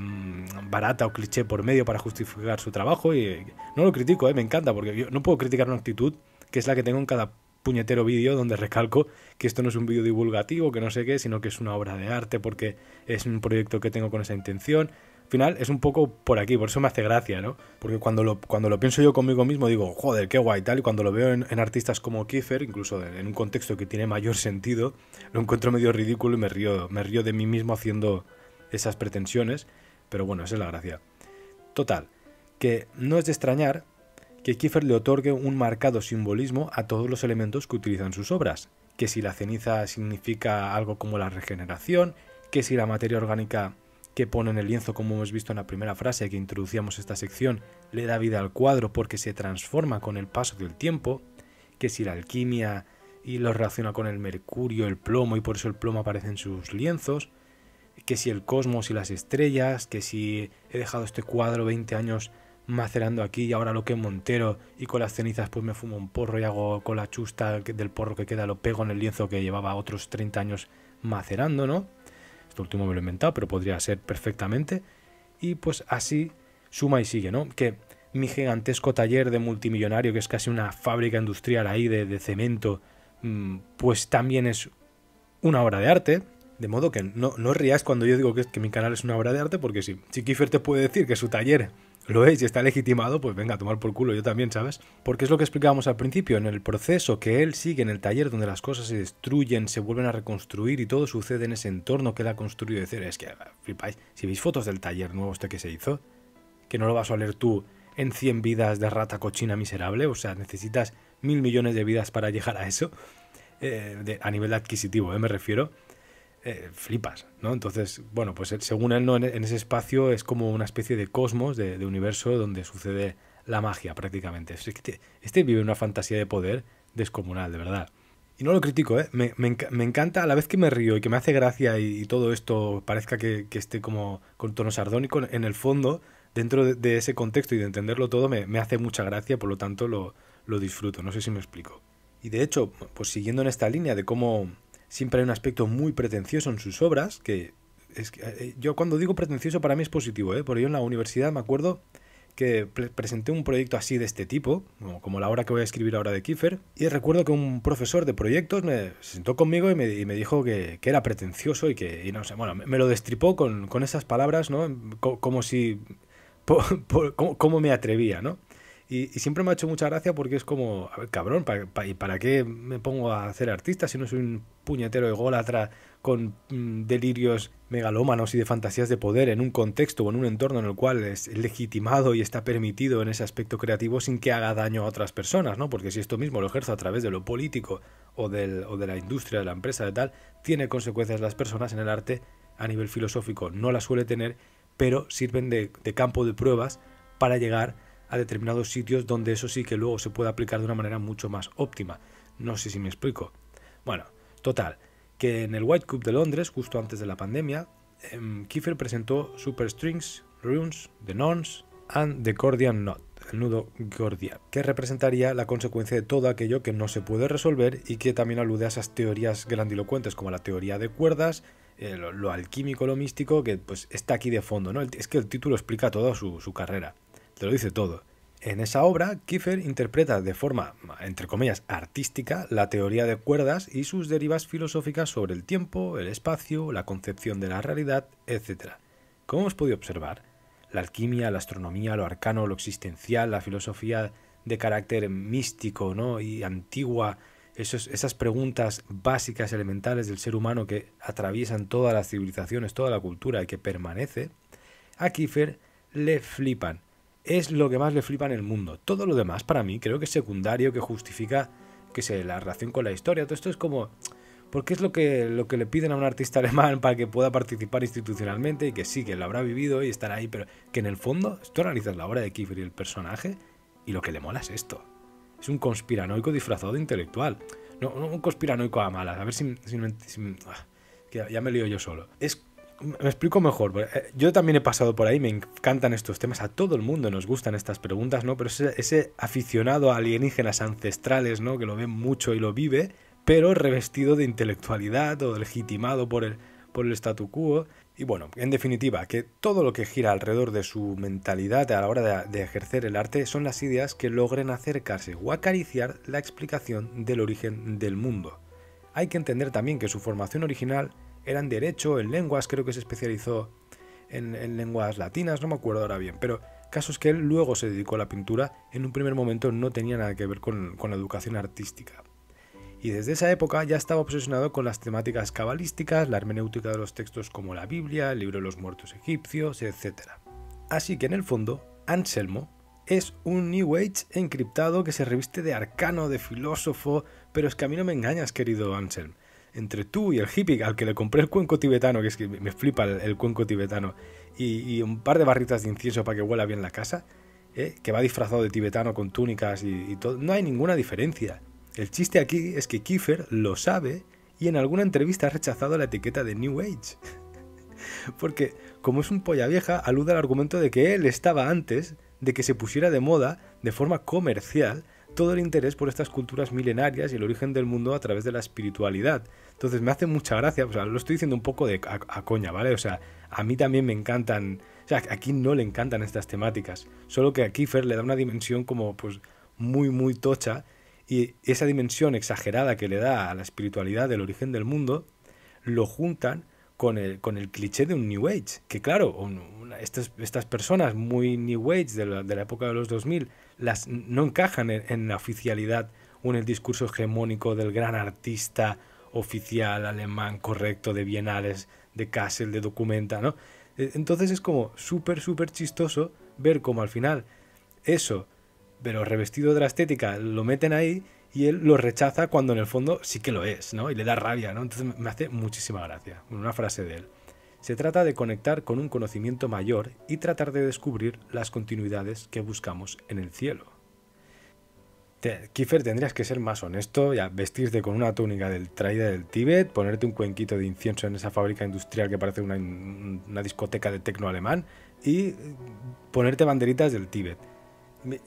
barata o cliché por medio para justificar su trabajo, y no lo critico, me encanta, porque yo no puedo criticar una actitud que es la que tengo en cada puñetero vídeo donde recalco que esto no es un vídeo divulgativo, que no sé qué, sino que es una obra de arte porque es un proyecto que tengo con esa intención. Al final es un poco por aquí, por eso me hace gracia, ¿no? Porque cuando lo pienso yo conmigo mismo digo, joder, qué guay tal, y cuando lo veo en artistas como Kiefer, incluso en un contexto que tiene mayor sentido, lo encuentro medio ridículo y me río de mí mismo haciendo esas pretensiones, pero bueno, esa es la gracia. Total, que no es de extrañar que Kiefer le otorgue un marcado simbolismo a todos los elementos que utiliza en sus obras, que si la ceniza significa algo como la regeneración, que si la materia orgánica que pone en el lienzo, como hemos visto en la primera frase que introducíamos esta sección, le da vida al cuadro porque se transforma con el paso del tiempo, que si la alquimia y lo relaciona con el mercurio, el plomo, y por eso el plomo aparece en sus lienzos, que si el cosmos y las estrellas, que si he dejado este cuadro 20 años macerando aquí y ahora lo quemo entero y con las cenizas pues me fumo un porro y hago con la chusta del porro que queda, lo pego en el lienzo que llevaba otros 30 años macerando, ¿no? Esto último me lo he inventado, pero podría ser perfectamente. Y pues así suma y sigue, ¿no? Que mi gigantesco taller de multimillonario, que es casi una fábrica industrial ahí de cemento, pues también es una obra de arte. De modo que no os ríais cuando yo digo que mi canal es una obra de arte, porque si Kiefer te puede decir que su taller lo es y está legitimado, pues venga, a tomar por culo, yo también, ¿sabes? Porque es lo que explicábamos al principio, en el proceso que él sigue en el taller donde las cosas se destruyen, se vuelven a reconstruir y todo sucede en ese entorno que él ha construido de cero. Es que flipáis, si veis fotos del taller nuevo este que se hizo, que no lo vas a oler tú en 100 vidas de rata cochina miserable, o sea, necesitas 1000 millones de vidas para llegar a eso, a nivel adquisitivo, me refiero. Flipas, ¿no? Entonces, bueno, pues según él, ¿no? En ese espacio es como una especie de cosmos, de universo donde sucede la magia prácticamente. Es que este vive una fantasía de poder descomunal, de verdad. Y no lo critico, ¿eh? Me encanta a la vez que me río y que me hace gracia y todo esto parezca que esté como con tono sardónico. En el fondo, dentro de ese contexto y de entenderlo todo, me hace mucha gracia, por lo tanto lo disfruto. No sé si me explico. Y de hecho, pues siguiendo en esta línea de cómo siempre hay un aspecto muy pretencioso en sus obras, que yo cuando digo pretencioso para mí es positivo, porque yo en la universidad me acuerdo que presenté un proyecto así de este tipo, como la obra que voy a escribir ahora de Kiefer, y recuerdo que un profesor de proyectos se sentó conmigo y me dijo que era pretencioso y no sé, bueno, me lo destripó con esas palabras, ¿no? Como si... cómo me atrevía, ¿no? Y siempre me ha hecho mucha gracia porque es como, a ver, cabrón, ¿y para qué me pongo a hacer artista si no soy un puñetero ególatra con delirios megalómanos y de fantasías de poder en un contexto o en un entorno en el cual es legitimado y está permitido en ese aspecto creativo sin que haga daño a otras personas, ¿no? Porque si esto mismo lo ejerzo a través de lo político o de la industria, de la empresa, de tal, tiene consecuencias las personas en el arte a nivel filosófico. No las suele tener, pero sirven de campo de pruebas para llegar a determinados sitios donde eso sí que luego se puede aplicar de una manera mucho más óptima. No sé si me explico. Bueno, total, que en el White Cube de Londres, justo antes de la pandemia, Kiefer presentó Superstrings, Runes, The Nonce and the Gordian Knot, el nudo gordiano, que representaría la consecuencia de todo aquello que no se puede resolver y que también alude a esas teorías grandilocuentes como la teoría de cuerdas, lo alquímico, lo místico, que pues está aquí de fondo, ¿no? Es que el título explica toda su carrera. Te lo dice todo. En esa obra, Kiefer interpreta de forma, entre comillas, artística la teoría de cuerdas y sus derivas filosóficas sobre el tiempo, el espacio, la concepción de la realidad, etc. Como hemos podido observar, la alquimia, la astronomía, lo arcano, lo existencial, la filosofía de carácter místico, ¿no? Y antigua, esas preguntas básicas, elementales del ser humano que atraviesan todas las civilizaciones, toda la cultura y que permanece, a Kiefer le flipan. Es lo que más le flipa en el mundo. Todo lo demás, para mí, creo que es secundario, que justifica la relación con la historia. Todo esto es como... porque es lo que le piden a un artista alemán para que pueda participar institucionalmente y que sí, que lo habrá vivido y estará ahí, pero que en el fondo, tú analizas la obra de Kiefer y el personaje y lo que le mola es esto. Es un conspiranoico disfrazado de intelectual. No un conspiranoico a malas. A ver que ya me lío yo solo. Me explico mejor. Yo también he pasado por ahí, me encantan estos temas. A todo el mundo nos gustan estas preguntas, ¿no? Pero ese aficionado a alienígenas ancestrales, ¿no? Que lo ve mucho y lo vive, pero revestido de intelectualidad o legitimado por el statu quo. Y bueno, en definitiva, que todo lo que gira alrededor de su mentalidad a la hora de ejercer el arte son las ideas que logren acercarse o acariciar la explicación del origen del mundo. Hay que entender también que su formación original era en Derecho, en lenguas, creo que se especializó en lenguas latinas, no me acuerdo ahora bien, pero casos que él luego se dedicó a la pintura, en un primer momento no tenía nada que ver con la educación artística. Y desde esa época ya estaba obsesionado con las temáticas cabalísticas, la hermenéutica de los textos como la Biblia, el libro de los muertos egipcios, etc. Así que en el fondo, Anselmo es un New Age encriptado que se reviste de arcano, de filósofo, pero es que a mí no me engañas, querido Anselm. Entre tú y el hippie al que le compré el cuenco tibetano, que es que me flipa el cuenco tibetano, y un par de barritas de incienso para que huela bien la casa, que va disfrazado de tibetano con túnicas y todo, no hay ninguna diferencia. El chiste aquí es que Kiefer lo sabe y en alguna entrevista ha rechazado la etiqueta de New Age. Porque, como es un polla vieja, alude al argumento de que él estaba antes de que se pusiera de moda, de forma comercial, todo el interés por estas culturas milenarias y el origen del mundo a través de la espiritualidad. Entonces me hace mucha gracia, o sea, lo estoy diciendo un poco a coña, ¿vale? O sea, a mí también me encantan, o sea, aquí no le encantan estas temáticas, solo que a Kiefer le da una dimensión como, pues, muy, muy tocha, y esa dimensión exagerada que le da a la espiritualidad del origen del mundo, lo juntan con el cliché de un New Age, que claro, estas personas muy New Age de la época de los 2000 no encajan en la oficialidad o en el discurso hegemónico del gran artista oficial alemán correcto de bienales, de Kassel, de Documenta, ¿no? Entonces es como súper, súper chistoso ver cómo al final eso, pero revestido de la estética, lo meten ahí y él lo rechaza cuando en el fondo sí que lo es, ¿no? Y le da rabia, ¿no? Entonces me hace muchísima gracia. Una frase de él. Se trata de conectar con un conocimiento mayor y tratar de descubrir las continuidades que buscamos en el cielo. Kiefer, tendrías que ser más honesto, ya vestirte con una túnica traída del Tíbet, ponerte un cuenquito de incienso en esa fábrica industrial que parece una discoteca de tecno alemán y ponerte banderitas del Tíbet.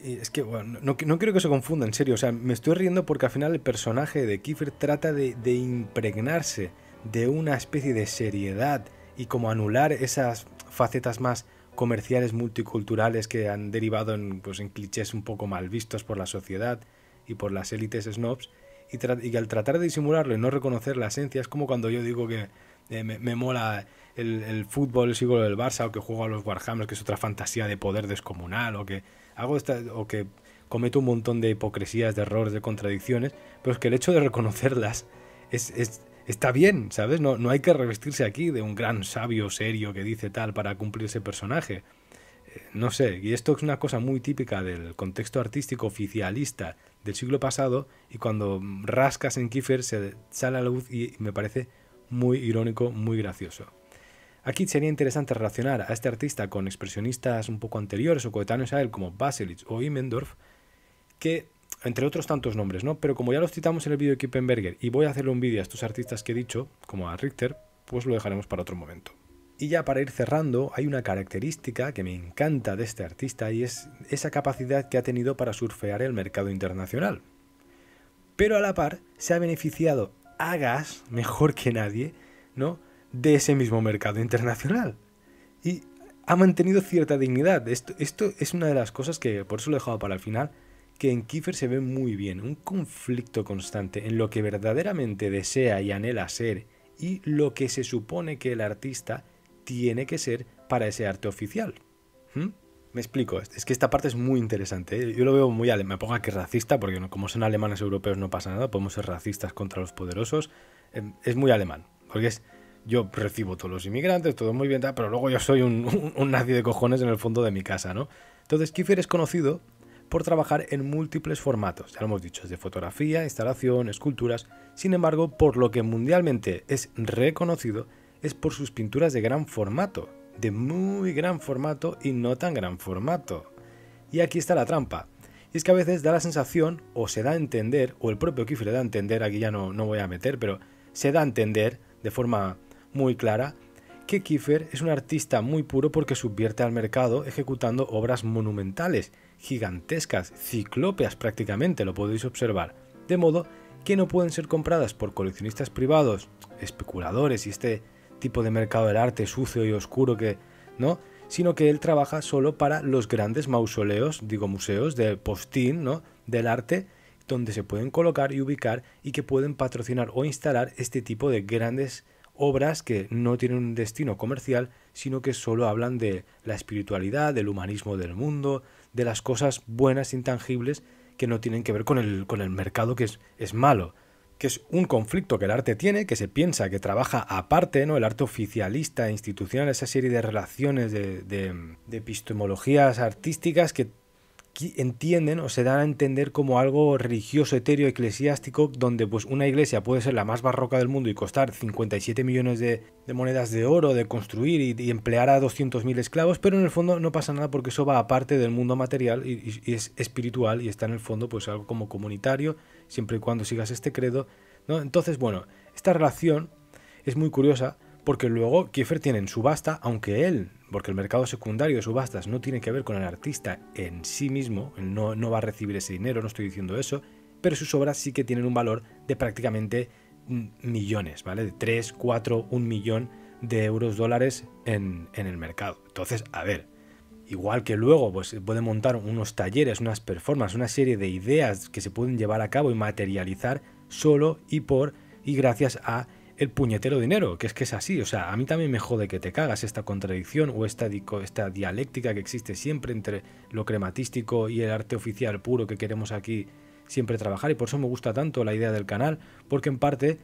Es que bueno, no quiero que se confunda, en serio, o sea, me estoy riendo porque al final el personaje de Kiefer trata de impregnarse de una especie de seriedad y como anular esas facetas más comerciales multiculturales que han derivado en, pues, en clichés un poco mal vistos por la sociedad y por las élites snobs, y al tratar de disimularlo y no reconocer la esencia, es como cuando yo digo que me mola el fútbol, sigo el Barça, o que juego a los Warhammers, que es otra fantasía de poder descomunal, o que o que cometo un montón de hipocresías, de errores, de contradicciones, pero es que el hecho de reconocerlas está bien, ¿sabes? No hay que revestirse aquí de un gran sabio serio que dice tal para cumplir ese personaje. No sé, y esto es una cosa muy típica del contexto artístico oficialista del siglo pasado, y cuando rascas en Kiefer se sale a la luz y me parece muy irónico, muy gracioso. Aquí sería interesante relacionar a este artista con expresionistas un poco anteriores o coetáneos a él como Baselich o Immendorf, que entre otros tantos nombres, ¿no? Pero como ya los citamos en el vídeo de Kippenberger y voy a hacerle un vídeo a estos artistas que he dicho, como a Richter, pues lo dejaremos para otro momento. Y ya para ir cerrando, hay una característica que me encanta de este artista, y es esa capacidad que ha tenido para surfear el mercado internacional. Pero a la par se ha beneficiado a gas, mejor que nadie, ¿no?, de ese mismo mercado internacional. Y ha mantenido cierta dignidad. Esto es una de las cosas que, por eso lo he dejado para el final, que en Kiefer se ve muy bien. Un conflicto constante en lo que verdaderamente desea y anhela ser y lo que se supone que el artista tiene que ser para ese arte oficial. Me explico, es que esta parte es muy interesante, ¿eh? Yo lo veo muy alemán, me pongo aquí racista, porque no, como son alemanes europeos no pasa nada, podemos ser racistas contra los poderosos, es muy alemán, porque yo recibo todos los inmigrantes, todo muy bien, pero luego yo soy un nazi de cojones en el fondo de mi casa, ¿no? Entonces Kiefer es conocido por trabajar en múltiples formatos, ya lo hemos dicho, de fotografía, instalación, esculturas. Sin embargo, por lo que mundialmente es reconocido es por sus pinturas de gran formato, de muy gran formato y no tan gran formato. Y aquí está la trampa, y es que a veces da la sensación, o se da a entender, o el propio Kiefer da a entender, aquí ya no voy a meter, pero se da a entender de forma muy clara que Kiefer es un artista muy puro porque subvierte al mercado ejecutando obras monumentales, gigantescas, ciclópeas prácticamente, lo podéis observar, de modo que no pueden ser compradas por coleccionistas privados, especuladores y este tipo de mercado del arte sucio y oscuro que, ¿no?, sino que él trabaja solo para los grandes mausoleos, digo museos de postín, ¿no?, del arte, donde se pueden colocar y ubicar y que pueden patrocinar o instalar este tipo de grandes obras que no tienen un destino comercial, sino que solo hablan de la espiritualidad, del humanismo del mundo, de las cosas buenas, intangibles, que no tienen que ver con el mercado, que es malo, que es un conflicto que el arte tiene, que se piensa que trabaja aparte, ¿no?, el arte oficialista, institucional, esa serie de relaciones de epistemologías artísticas que entienden o se dan a entender como algo religioso, etéreo, eclesiástico, donde pues una iglesia puede ser la más barroca del mundo y costar 57 millones de monedas de oro de construir y emplear a 200.000 esclavos, pero en el fondo no pasa nada porque eso va aparte del mundo material y es espiritual y está en el fondo pues algo como comunitario, siempre y cuando sigas este credo, ¿no? Entonces, bueno, esta relación es muy curiosa porque luego Kiefer tiene en subasta, aunque él, porque el mercado secundario de subastas no tiene que ver con el artista en sí mismo, él no va a recibir ese dinero, no estoy diciendo eso, pero sus obras sí que tienen un valor de prácticamente millones, ¿vale? De 3, 4, 1 millón de euros, dólares en el mercado. Entonces, a ver, igual que luego pues puede montar unos talleres, unas performances, una serie de ideas que se pueden llevar a cabo y materializar solo y gracias a el puñetero dinero, que es así. O sea, a mí también me jode que te cagas esta contradicción o esta dialéctica que existe siempre entre lo crematístico y el arte oficial puro que queremos aquí siempre trabajar, y por eso me gusta tanto la idea del canal, porque en parte,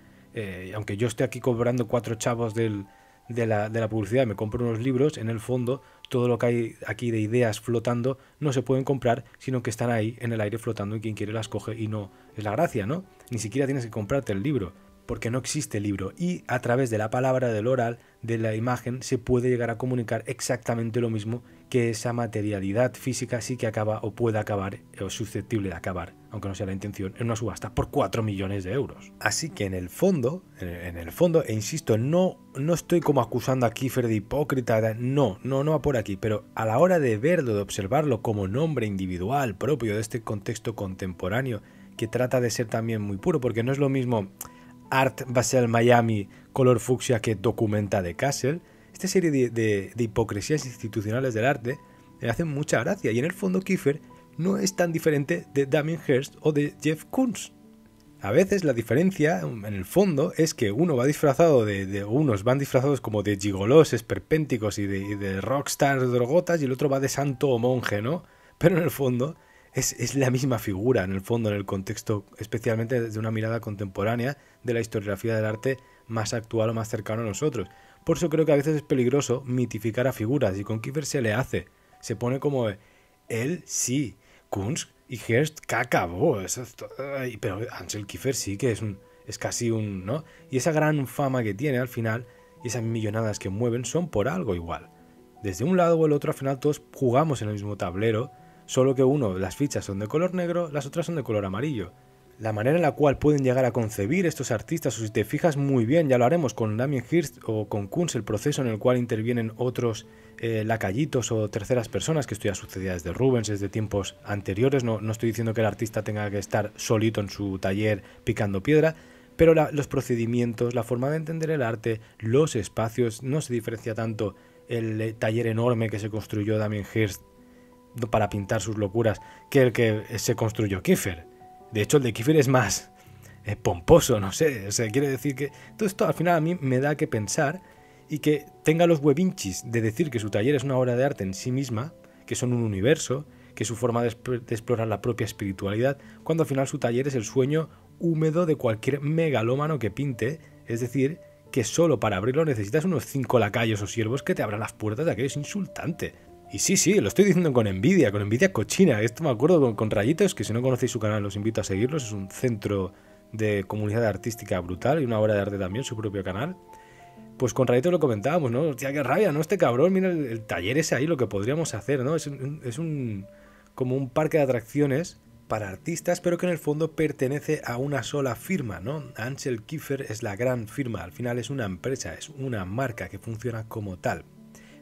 aunque yo esté aquí cobrando 4 chavos de la publicidad, me compro unos libros, en el fondo todo lo que hay aquí de ideas flotando no se pueden comprar, sino que están ahí en el aire flotando y quien quiere las coge, y no es la gracia, ¿no? Ni siquiera tienes que comprarte el libro, porque no existe libro, y a través de la palabra, del oral, de la imagen, se puede llegar a comunicar exactamente lo mismo, que esa materialidad física sí que acaba o puede acabar, o es susceptible de acabar, aunque no sea la intención, en una subasta por 4 millones de euros. Así que en el fondo, e insisto, no estoy como acusando a Kiefer de hipócrita, no va por aquí, pero a la hora de verlo, de observarlo como nombre individual propio de este contexto contemporáneo, que trata de ser también muy puro, porque no es lo mismo Art Basel Miami color fucsia que Documenta de Kassel, esta serie de hipocresías institucionales del arte me hacen mucha gracia. Y en el fondo Kiefer no es tan diferente de Damien Hirst o de Jeff Koons. A veces la diferencia, en el fondo, es que uno va disfrazado unos van disfrazados como de gigolos esperpénticos y de rockstars drogotas, y el otro va de santo o monje, ¿no? Pero en el fondo es la misma figura, en el fondo, en el contexto, especialmente desde una mirada contemporánea de la historiografía del arte más actual o más cercano a nosotros. Por eso creo que a veces es peligroso mitificar a figuras, y con Kiefer se le hace. Se pone como él sí, Koons y Hirst acabó, pero Ansel Kiefer sí que es casi un, ¿no? Y esa gran fama que tiene al final y esas millonadas que mueven son por algo igual. Desde un lado o el otro al final todos jugamos en el mismo tablero, solo que las fichas son de color negro, las otras son de color amarillo. La manera en la cual pueden llegar a concebir estos artistas, o si te fijas muy bien, ya lo haremos con Damien Hirst o con Koons, el proceso en el cual intervienen otros lacayitos o terceras personas, que esto ya sucedía desde Rubens, desde tiempos anteriores. No estoy diciendo que el artista tenga que estar solito en su taller picando piedra, pero los procedimientos, la forma de entender el arte, los espacios, no se diferencia tanto el taller enorme que se construyó Damien Hirst para pintar sus locuras que el que se construyó Kiefer. De hecho, el de Kiefer es más pomposo, no sé. O sea, quiere decir que todo esto al final a mí me da que pensar, y que tenga los huevinchis de decir que su taller es una obra de arte en sí misma, que son un universo, que es su forma de explorar la propia espiritualidad, cuando al final su taller es el sueño húmedo de cualquier megalómano que pinte. Es decir, que solo para abrirlo necesitas unos 5 lacayos o siervos que te abran las puertas de aquello. Es insultante. Y sí, lo estoy diciendo con envidia cochina. Esto me acuerdo con Rayitos, que si no conocéis su canal os invito a seguirlos. Es un centro de comunidad artística brutal y una obra de arte también, su propio canal. Pues con Rayitos lo comentábamos, ¿no? Hostia, qué rabia, ¿no? Este cabrón, mira el taller ese ahí, lo que podríamos hacer, ¿no? Es como un parque de atracciones para artistas, pero que en el fondo pertenece a una sola firma, ¿no? Ansel Kiefer es la gran firma. Al final es una empresa, es una marca que funciona como tal,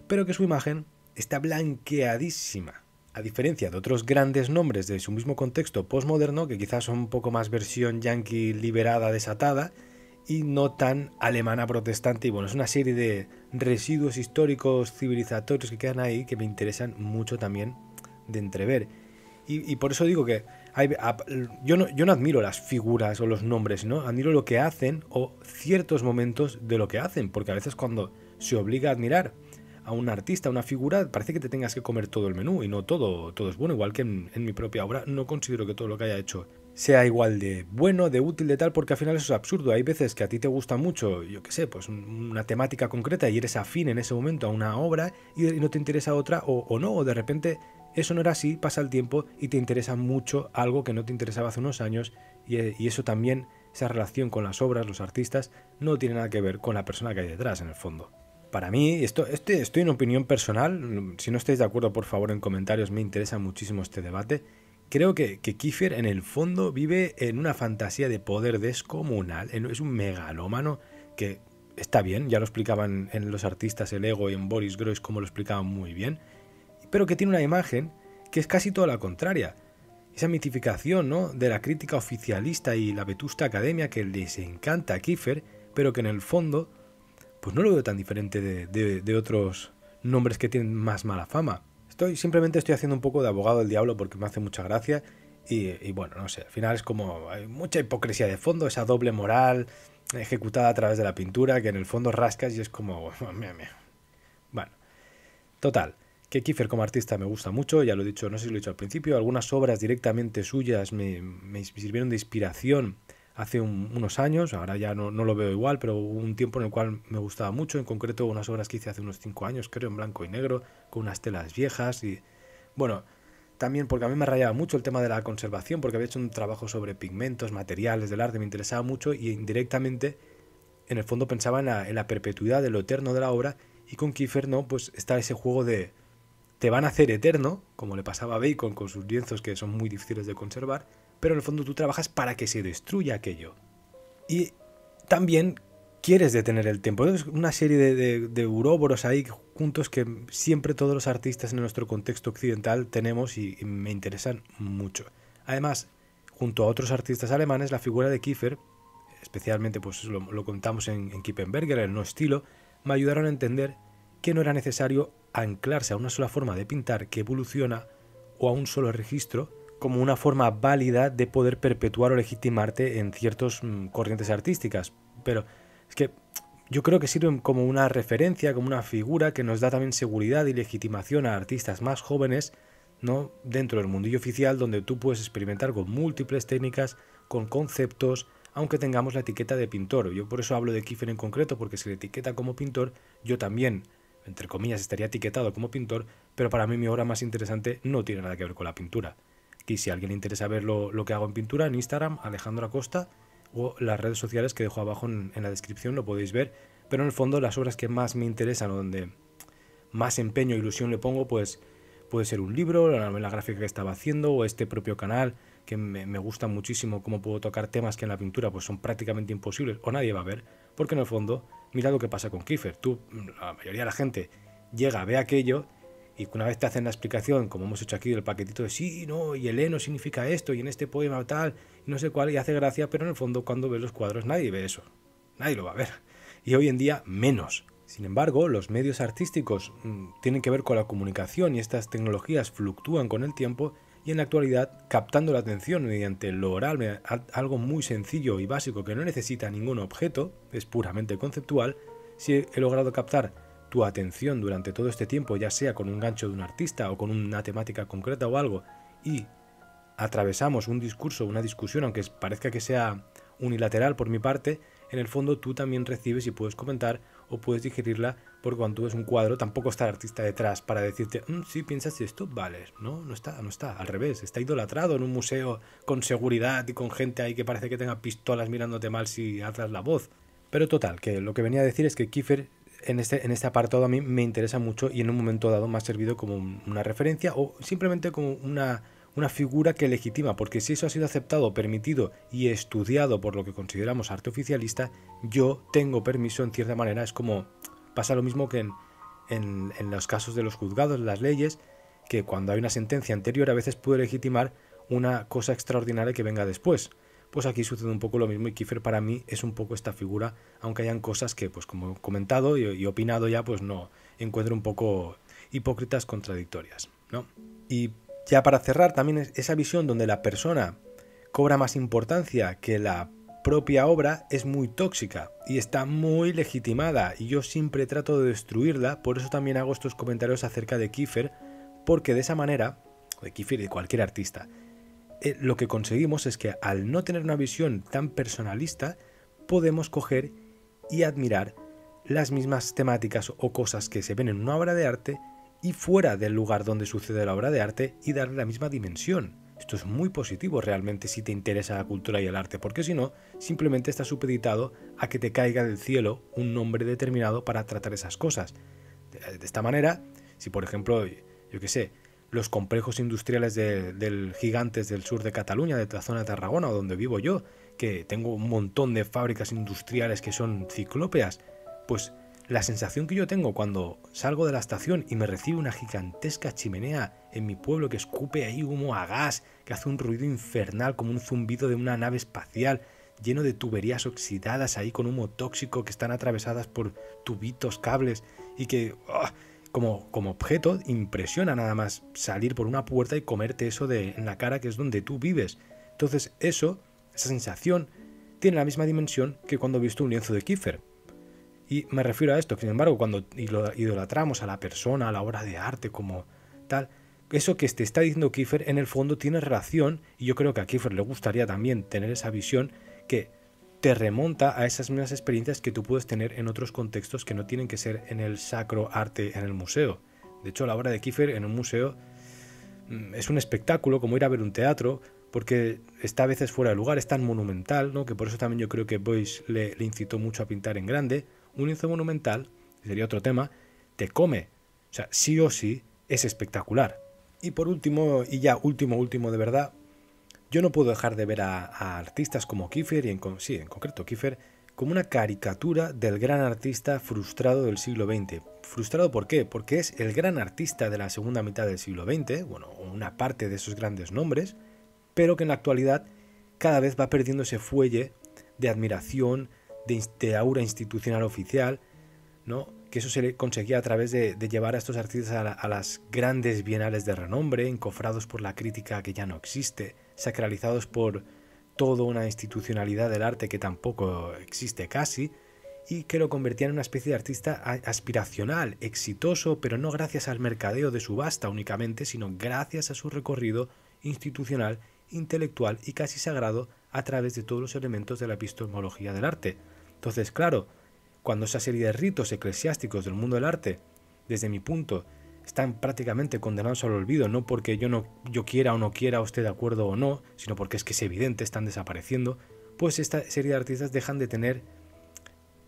pero que su imagen está blanqueadísima, a diferencia de otros grandes nombres de su mismo contexto postmoderno, que quizás son un poco más versión yankee liberada, desatada, y no tan alemana protestante. Y bueno, es una serie de residuos históricos civilizatorios que quedan ahí, que me interesan mucho también de entrever. Y por eso digo que yo no admiro las figuras o los nombres, ¿no? Admiro lo que hacen o ciertos momentos de lo que hacen, porque a veces cuando se obliga a admirar a un artista, a una figura, parece que te tengas que comer todo el menú, y no todo es bueno. Igual que en mi propia obra, no considero que todo lo que haya hecho sea igual de bueno, de útil, de tal, porque al final eso es absurdo. Hay veces que a ti te gusta mucho, yo qué sé, pues una temática concreta y eres afín en ese momento a una obra y no te interesa otra, o no, o de repente eso no era así, pasa el tiempo y te interesa mucho algo que no te interesaba hace unos años, y eso también, esa relación con las obras, los artistas, no tiene nada que ver con la persona que hay detrás, en el fondo. Para mí, estoy en opinión personal, si no estáis de acuerdo, por favor, en comentarios, me interesa muchísimo este debate. Creo que Kiefer en el fondo vive en una fantasía de poder descomunal, es un megalómano que está bien, ya lo explicaban en Los artistas, el ego, y en Boris Groys como lo explicaban muy bien, pero que tiene una imagen que es casi toda la contraria. Esa mitificación, ¿no?, de la crítica oficialista y la vetusta academia que les encanta a Kiefer, pero que en el fondo pues no lo veo tan diferente de otros nombres que tienen más mala fama. Simplemente estoy haciendo un poco de abogado del diablo porque me hace mucha gracia, y bueno, no sé, al final es como hay mucha hipocresía de fondo, esa doble moral ejecutada a través de la pintura, que en el fondo rascas y es como... Bueno, total, que Kiefer como artista me gusta mucho, ya lo he dicho, no sé si lo he dicho al principio, algunas obras directamente suyas me sirvieron de inspiración hace unos años. Ahora ya no lo veo igual, pero hubo un tiempo en el cual me gustaba mucho, en concreto unas obras que hice hace unos 5 años, creo, en blanco y negro, con unas telas viejas. Y bueno, también porque a mí me rayaba mucho el tema de la conservación, porque había hecho un trabajo sobre pigmentos, materiales del arte, me interesaba mucho, y indirectamente en el fondo pensaba en la perpetuidad de lo eterno de la obra, y con Kiefer no, pues está ese juego de te van a hacer eterno, como le pasaba a Bacon con sus lienzos que son muy difíciles de conservar, pero en el fondo tú trabajas para que se destruya aquello. Y también quieres detener el tiempo. Es una serie de uróboros ahí juntos que siempre todos los artistas en nuestro contexto occidental tenemos, y me interesan mucho. Además, junto a otros artistas alemanes, la figura de Kiefer, especialmente pues lo contamos en Kippenberger, el no estilo, me ayudaron a entender que no era necesario anclarse a una sola forma de pintar que evoluciona o a un solo registro como una forma válida de poder perpetuar o legitimarte en ciertas corrientes artísticas. Pero es que yo creo que sirven como una referencia, como una figura que nos da también seguridad y legitimación a artistas más jóvenes, ¿no? Dentro del mundillo oficial, donde tú puedes experimentar con múltiples técnicas, con conceptos, aunque tengamos la etiqueta de pintor. Yo por eso hablo de Kiefer en concreto, porque si le etiqueta como pintor, yo también, entre comillas, estaría etiquetado como pintor, pero para mí mi obra más interesante no tiene nada que ver con la pintura. Y si a alguien le interesa ver lo que hago en pintura, en Instagram, Alejandro Acosta, o las redes sociales que dejo abajo en la descripción, lo podéis ver. Pero en el fondo las obras que más me interesan o donde más empeño e ilusión le pongo, pues puede ser un libro, la novela gráfica que estaba haciendo, o este propio canal, que me gusta muchísimo cómo puedo tocar temas que en la pintura pues son prácticamente imposibles o nadie va a ver, porque en el fondo, mira lo que pasa con Kiefer. La mayoría de la gente llega, ve aquello, y una vez te hacen la explicación, como hemos hecho aquí del paquetito de sí, no, y el heno significa esto, y en este poema tal, y no sé cuál, y hace gracia, pero en el fondo cuando ves los cuadros nadie ve eso, nadie lo va a ver. Y hoy en día menos. Sin embargo, los medios artísticos tienen que ver con la comunicación y estas tecnologías fluctúan con el tiempo y en la actualidad, captando la atención mediante lo oral, algo muy sencillo y básico que no necesita ningún objeto, es puramente conceptual, si he logrado captar tu atención durante todo este tiempo, ya sea con un gancho de un artista o con una temática concreta o algo, y atravesamos un discurso, una discusión, aunque parezca que sea unilateral por mi parte, en el fondo tú también recibes y puedes comentar o puedes digerirla, porque cuando tú ves un cuadro tampoco está el artista detrás para decirte, sí, piensas esto, vale, no está, al revés, está idolatrado en un museo con seguridad y con gente ahí que parece que tenga pistolas mirándote mal si alzas la voz. Pero total, que lo que venía a decir es que Kiefer en este apartado a mí me interesa mucho y en un momento dado me ha servido como una referencia o simplemente como una figura que legitima, porque si eso ha sido aceptado, permitido y estudiado por lo que consideramos arte oficialista, yo tengo permiso en cierta manera. Es como pasa lo mismo que en los casos de los juzgados, las leyes, que cuando hay una sentencia anterior a veces puede legitimar una cosa extraordinaria que venga después. Pues aquí sucede un poco lo mismo y Kiefer para mí es un poco esta figura, aunque hayan cosas que, pues como he comentado y opinado ya, pues no, encuentro un poco hipócritas, contradictorias, ¿no? Y ya para cerrar, también esa visión donde la persona cobra más importancia que la propia obra es muy tóxica y está muy legitimada y yo siempre trato de destruirla. Por eso también hago estos comentarios acerca de Kiefer, porque de esa manera, de Kiefer y de cualquier artista, lo que conseguimos es que al no tener una visión tan personalista podemos coger y admirar las mismas temáticas o cosas que se ven en una obra de arte y fuera del lugar donde sucede la obra de arte y darle la misma dimensión. Esto es muy positivo realmente si te interesa la cultura y el arte, porque si no, simplemente estás supeditado a que te caiga del cielo un nombre determinado para tratar esas cosas. De esta manera, si por ejemplo, yo qué sé, los complejos industriales del gigantes del sur de Cataluña, de la zona de Tarragona, donde vivo yo, que tengo un montón de fábricas industriales que son ciclópeas, pues la sensación que yo tengo cuando salgo de la estación y me recibe una gigantesca chimenea en mi pueblo que escupe ahí humo a gas, que hace un ruido infernal como un zumbido de una nave espacial, lleno de tuberías oxidadas ahí con humo tóxico que están atravesadas por tubitos, cables y que como objeto impresiona nada más salir por una puerta y comerte eso en la cara, que es donde tú vives. Entonces esa sensación tiene la misma dimensión que cuando he visto un lienzo de Kiefer. Y me refiero a esto, que sin embargo cuando idolatramos a la persona, a la obra de arte como tal, eso que te está diciendo Kiefer en el fondo tiene relación, y yo creo que a Kiefer le gustaría también tener esa visión que te remonta a esas mismas experiencias que tú puedes tener en otros contextos que no tienen que ser en el sacro arte en el museo. De hecho, la obra de Kiefer en un museo es un espectáculo, como ir a ver un teatro, porque está a veces fuera de lugar, es tan monumental, ¿no? Que por eso también yo creo que Beuys le incitó mucho a pintar en grande. Un lienzo monumental, que sería otro tema, te come. O sea, sí o sí es espectacular. Y por último, y ya último de verdad, yo no puedo dejar de ver a artistas como Kiefer, y en concreto Kiefer, como una caricatura del gran artista frustrado del siglo XX. ¿Frustrado por qué? Porque es el gran artista de la segunda mitad del siglo XX, bueno, una parte de esos grandes nombres, pero que en la actualidad cada vez va perdiendo ese fuelle de admiración, de aura institucional oficial, ¿no? que eso se le conseguía a través de llevar a estos artistas a las grandes bienales de renombre, encofrados por la crítica que ya no existe, sacralizados por toda una institucionalidad del arte que tampoco existe casi, y que lo convertían en una especie de artista aspiracional, exitoso, pero no gracias al mercadeo de subasta únicamente, sino gracias a su recorrido institucional, intelectual y casi sagrado a través de todos los elementos de la epistemología del arte. Entonces, claro, cuando esa serie de ritos eclesiásticos del mundo del arte, desde mi punto, están prácticamente condenados al olvido, no porque yo quiera o no quiera o esté de acuerdo o no, sino porque es que es evidente, están desapareciendo, pues esta serie de artistas dejan de tener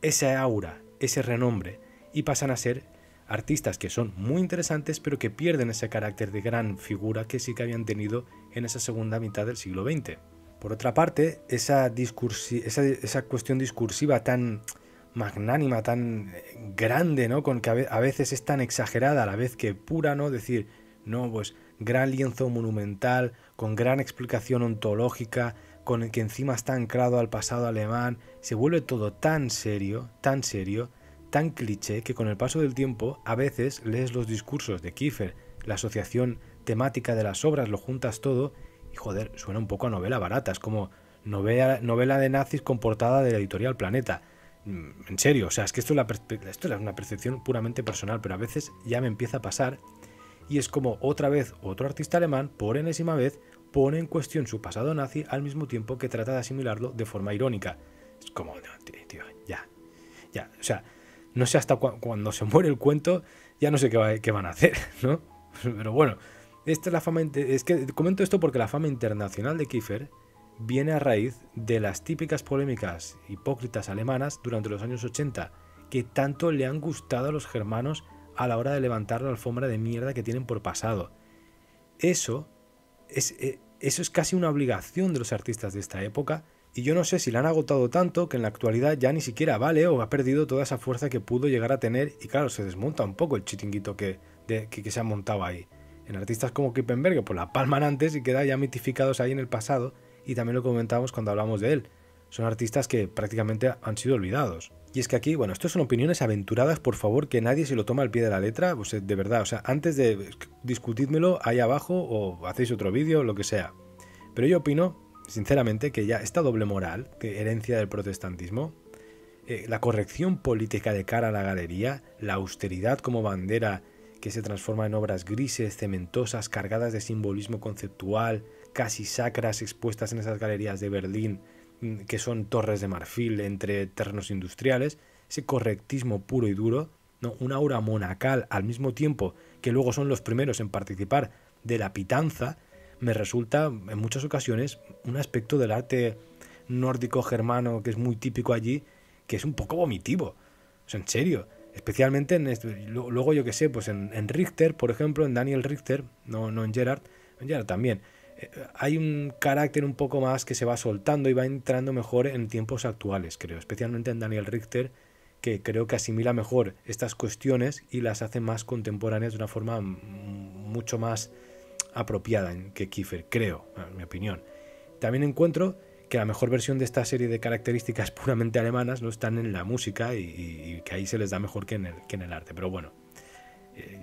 esa aura, ese renombre, y pasan a ser artistas que son muy interesantes, pero que pierden ese carácter de gran figura que sí que habían tenido en esa segunda mitad del siglo XX. Por otra parte, esa cuestión discursiva tan magnánima, tan grande, ¿no? Con que a veces es tan exagerada a la vez que pura, ¿no? Decir, no, pues gran lienzo monumental, con gran explicación ontológica, con el que encima está anclado al pasado alemán, se vuelve todo tan serio, tan cliché, que con el paso del tiempo a veces lees los discursos de Kiefer, la asociación temática de las obras, lo juntas todo y joder, suena un poco a novela barata, es como novela de nazis con portada de la editorial Planeta. En serio, o sea, es que esto es una percepción puramente personal, pero a veces ya me empieza a pasar y es como otra vez otro artista alemán, por enésima vez, pone en cuestión su pasado nazi al mismo tiempo que trata de asimilarlo de forma irónica. Es como, no, tío, ya, o sea, no sé hasta cuando se muere el cuento, ya no sé qué van a hacer, ¿no? Pero bueno, esta es la fama, es que comento esto porque la fama internacional de Kiefer viene a raíz de las típicas polémicas hipócritas alemanas durante los años 80, que tanto le han gustado a los germanos a la hora de levantar la alfombra de mierda que tienen por pasado. Eso es casi una obligación de los artistas de esta época, y yo no sé si la han agotado tanto que en la actualidad ya ni siquiera vale o ha perdido toda esa fuerza que pudo llegar a tener, y claro, se desmonta un poco el chiringuito que se ha montado ahí. En artistas como Kippenberger pues la palman antes y quedan ya mitificados ahí en el pasado, y también lo comentábamos cuando hablamos de él. Son artistas que prácticamente han sido olvidados. Y es que aquí, bueno, esto son opiniones aventuradas, por favor, que nadie se lo toma al pie de la letra, pues de verdad, o sea, antes de discutidmelo ahí abajo o hacéis otro vídeo, lo que sea. Pero yo opino, sinceramente, que ya esta doble moral, que herencia del protestantismo, la corrección política de cara a la galería, la austeridad como bandera que se transforma en obras grises, cementosas, cargadas de simbolismo conceptual, casi sacras expuestas en esas galerías de Berlín, que son torres de marfil entre terrenos industriales, ese correctismo puro y duro, ¿no? Un aura monacal al mismo tiempo que luego son los primeros en participar de la pitanza, me resulta en muchas ocasiones un aspecto del arte nórdico germano que es muy típico allí, que es un poco vomitivo. O sea, en serio. Especialmente luego yo que sé, pues en Richter, por ejemplo, en Daniel Richter, no en Gerard también. Hay un carácter un poco más que se va soltando y va entrando mejor en tiempos actuales, creo. Especialmente en Daniel Richter, que creo que asimila mejor estas cuestiones y las hace más contemporáneas de una forma mucho más apropiada que Kiefer, creo, en mi opinión. También encuentro que la mejor versión de esta serie de características puramente alemanas no están en la música y que ahí se les da mejor que en el arte. Pero bueno,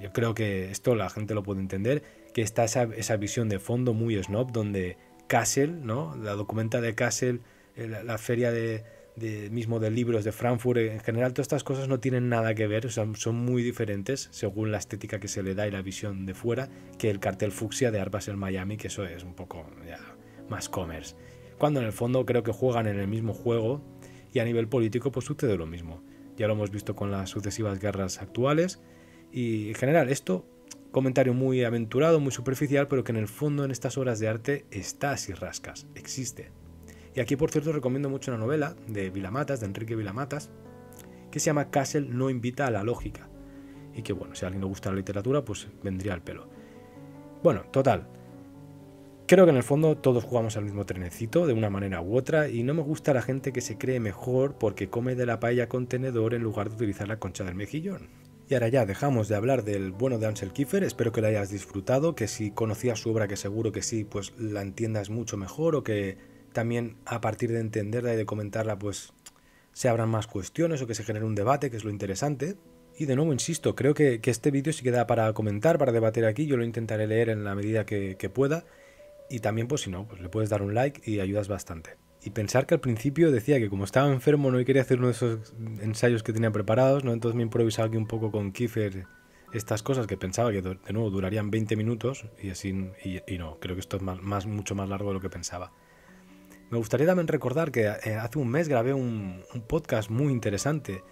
yo creo que esto la gente lo puede entender, que está esa visión de fondo muy snob, donde Kassel, ¿no? La documenta de Kassel, la feria mismo de libros de Frankfurt, en general todas estas cosas no tienen nada que ver, o sea, son muy diferentes según la estética que se le da y la visión de fuera, que el cartel fucsia de Art Basel Miami, que eso es un poco ya más commerce. Cuando en el fondo creo que juegan en el mismo juego y a nivel político pues sucede lo mismo. Ya lo hemos visto con las sucesivas guerras actuales y en general esto, comentario muy aventurado, muy superficial, pero que en el fondo en estas obras de arte está si rascas, existe. Y aquí por cierto recomiendo mucho una novela de Vilamatas, de Enrique Vilamatas, que se llama Kassel no invita a la lógica. Y que bueno, si a alguien le gusta la literatura pues vendría al pelo. Bueno, total. Creo que en el fondo todos jugamos al mismo trenecito de una manera u otra y no me gusta la gente que se cree mejor porque come de la paella con tenedor en lugar de utilizar la concha del mejillón. Y ahora ya dejamos de hablar del bueno de Ansel Kiefer, espero que la hayas disfrutado, que si conocías su obra, que seguro que sí, pues la entiendas mucho mejor o que también a partir de entenderla y de comentarla pues se abran más cuestiones o que se genere un debate, que es lo interesante. Y de nuevo, insisto, creo que este vídeo sí queda para comentar, para debatir aquí. Yo lo intentaré leer en la medida que pueda. Y también, pues si no, pues le puedes dar un like y ayudas bastante. Y pensar que al principio decía que como estaba enfermo no quería hacer uno de esos ensayos que tenía preparados, ¿no? Entonces me he improvisado aquí un poco con Kiefer estas cosas que pensaba que de nuevo durarían 20 minutos y así y no, creo que esto es mucho más largo de lo que pensaba. Me gustaría también recordar que hace un mes grabé un podcast muy interesante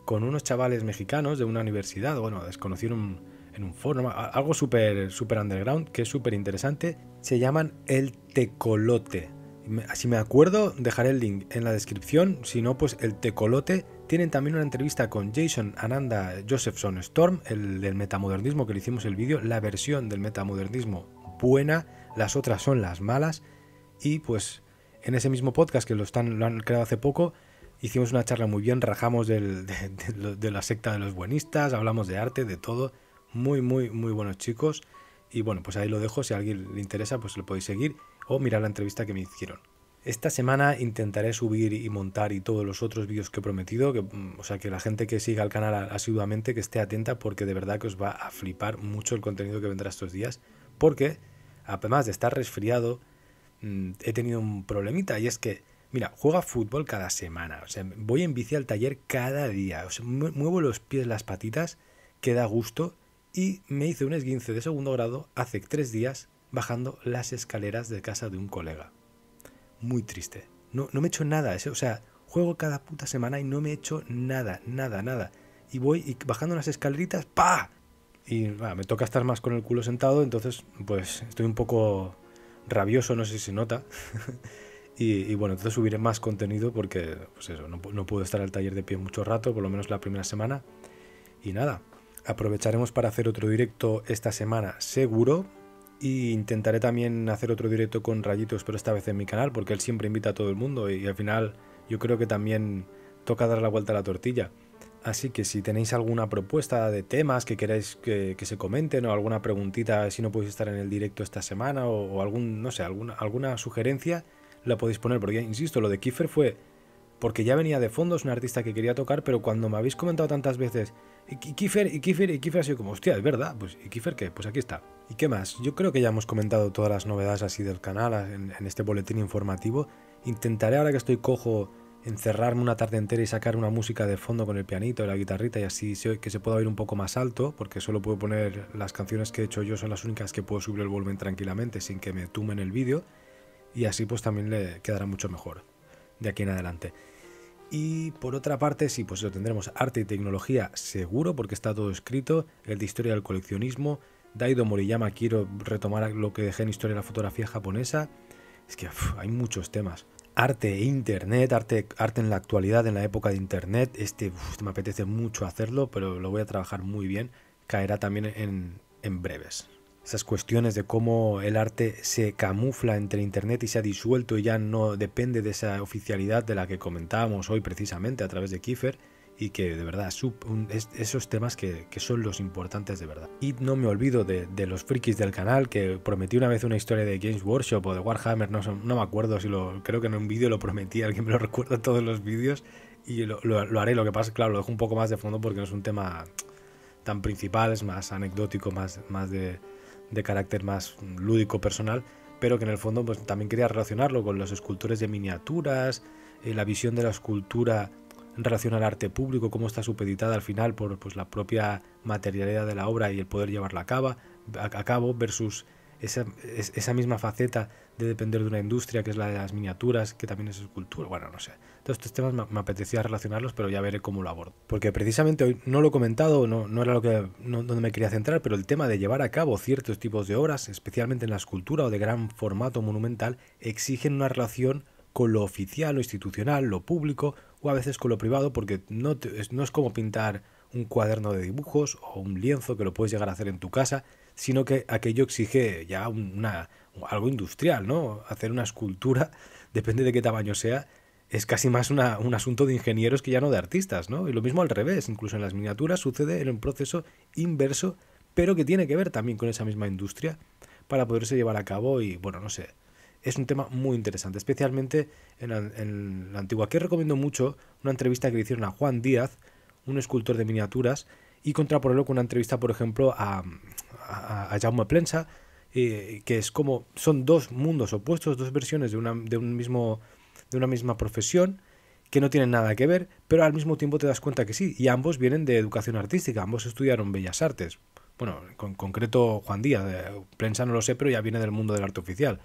con unos chavales mexicanos de una universidad, bueno, desconocieron en un foro, algo súper underground, que es súper interesante. Se llaman El Tecolote. Si me acuerdo, dejaré el link en la descripción. Si no, pues El Tecolote. Tienen también una entrevista con Jason Ananda Josephson Storm, el del metamodernismo, que le hicimos el vídeo, la versión del metamodernismo buena, las otras son las malas. Y pues en ese mismo podcast, que lo han creado hace poco, hicimos una charla muy bien, rajamos de la secta de los buenistas, hablamos de arte, de todo. Muy buenos chicos. Y bueno, pues ahí lo dejo. Si a alguien le interesa, pues lo podéis seguir o mirar la entrevista que me hicieron. Esta semana intentaré subir y montar y todos los otros vídeos que he prometido. O sea, que la gente que siga el canal asiduamente, que esté atenta, porque de verdad que os va a flipar mucho el contenido que vendrá estos días. Porque, además de estar resfriado, he tenido un problemita, y es que, mira, juego fútbol cada semana. O sea, voy en bici al taller cada día. O sea, muevo los pies, las patitas, que da gusto. Y me hice un esguince de segundo grado hace 3 días bajando las escaleras de casa de un colega. Muy triste. No me he hecho nada. O sea, juego cada puta semana y no me he hecho nada. Y voy bajando las escaleritas, ¡pa! Y me toca estar más con el culo sentado, entonces pues estoy un poco rabioso, no sé si se nota. y bueno, entonces subiré más contenido porque, pues eso, no puedo estar al taller de pie mucho rato, por lo menos la primera semana. Y nada, aprovecharemos para hacer otro directo esta semana seguro, y intentaré también hacer otro directo con Rayitos, pero esta vez en mi canal, porque él siempre invita a todo el mundo y al final yo creo que también toca dar la vuelta a la tortilla. Así que si tenéis alguna propuesta de temas que queráis que se comenten, o alguna preguntita si no podéis estar en el directo esta semana, o algún, no sé, alguna sugerencia, la podéis poner, porque insisto, lo de Kiefer fue porque ya venía de fondo, es un artista que quería tocar, pero cuando me habéis comentado tantas veces y Kiefer ha sido como, hostia, es verdad, pues ¿y Kiefer qué? Pues aquí está. ¿Y qué más? Yo creo que ya hemos comentado todas las novedades así del canal en este boletín informativo. Intentaré, ahora que estoy cojo, encerrarme una tarde entera y sacar una música de fondo con el pianito y la guitarrita, y así que se pueda oír un poco más alto, porque solo puedo poner las canciones que he hecho yo, son las únicas que puedo subir el volumen tranquilamente sin que me tumben el vídeo, y así pues también le quedará mucho mejor de aquí en adelante. Y por otra parte, sí, pues lo tendremos arte y tecnología seguro, porque está todo escrito, el de historia del coleccionismo, Daido Moriyama, quiero retomar lo que dejé en historia de la fotografía japonesa. Es que hay muchos temas. Arte e internet, arte en la actualidad, en la época de internet. Me apetece mucho hacerlo, pero lo voy a trabajar muy bien. Caerá también en breves. Esas cuestiones de cómo el arte se camufla entre internet y se ha disuelto y ya no depende de esa oficialidad de la que comentábamos hoy precisamente a través de Kiefer, y que de verdad esos temas que son los importantes de verdad. Y no me olvido de los frikis del canal, que prometí una vez una historia de Games Workshop o de Warhammer, no me acuerdo si creo que en un vídeo lo prometí, alguien me lo recuerda en todos los vídeos, y lo haré. Lo que pasa es que claro, lo dejo un poco más de fondo porque no es un tema tan principal, es más anecdótico, más de carácter más lúdico, personal, pero que en el fondo pues también quería relacionarlo con los escultores de miniaturas, la visión de la escultura en relación al arte público, cómo está supeditada al final por pues la propia materialidad de la obra y el poder llevarla a cabo versus esa misma faceta de depender de una industria, que es la de las miniaturas, que también es escultura. Bueno, no sé. Todos estos temas me apetecía relacionarlos, pero ya veré cómo lo abordo. Porque precisamente hoy no lo he comentado, no era donde me quería centrar, pero el tema de llevar a cabo ciertos tipos de obras, especialmente en la escultura o de gran formato monumental, exigen una relación con lo oficial, lo institucional, lo público, o a veces con lo privado, porque no es como pintar un cuaderno de dibujos o un lienzo que lo puedes llegar a hacer en tu casa, sino que aquello exige ya algo industrial, ¿no? Hacer una escultura, depende de qué tamaño sea, es casi más un asunto de ingenieros que ya no de artistas, ¿no? Y lo mismo al revés, incluso en las miniaturas sucede en un proceso inverso, pero que tiene que ver también con esa misma industria para poderse llevar a cabo. Y bueno, no sé, es un tema muy interesante, especialmente en la antigua. Aquí recomiendo mucho una entrevista que le hicieron a Juan Díaz, un escultor de miniaturas, y contraponerlo con una entrevista, por ejemplo, a Jaume Plensa, que es como, son dos mundos opuestos, dos versiones de una misma profesión, que no tienen nada que ver, pero al mismo tiempo te das cuenta que sí, y ambos vienen de educación artística, ambos estudiaron Bellas Artes. Bueno, en concreto Juan Díaz, Plensa no lo sé, pero ya viene del mundo del arte oficial.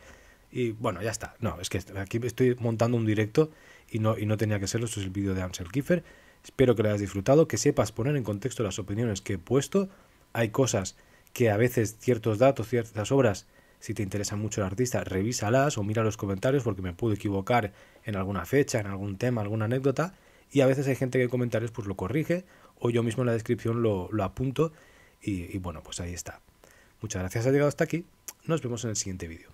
Y bueno, ya está. No, es que aquí estoy montando un directo y no tenía que serlo. Esto es el vídeo de Ansel Kiefer. Espero que lo hayas disfrutado, que sepas poner en contexto las opiniones que he puesto. Hay cosas que a veces, ciertos datos, ciertas obras, si te interesa mucho el artista, revísalas o mira los comentarios porque me puedo equivocar en alguna fecha, en algún tema, alguna anécdota. Y a veces hay gente que en comentarios pues lo corrige o yo mismo en la descripción lo apunto y bueno, pues ahí está. Muchas gracias, has llegado hasta aquí. Nos vemos en el siguiente vídeo.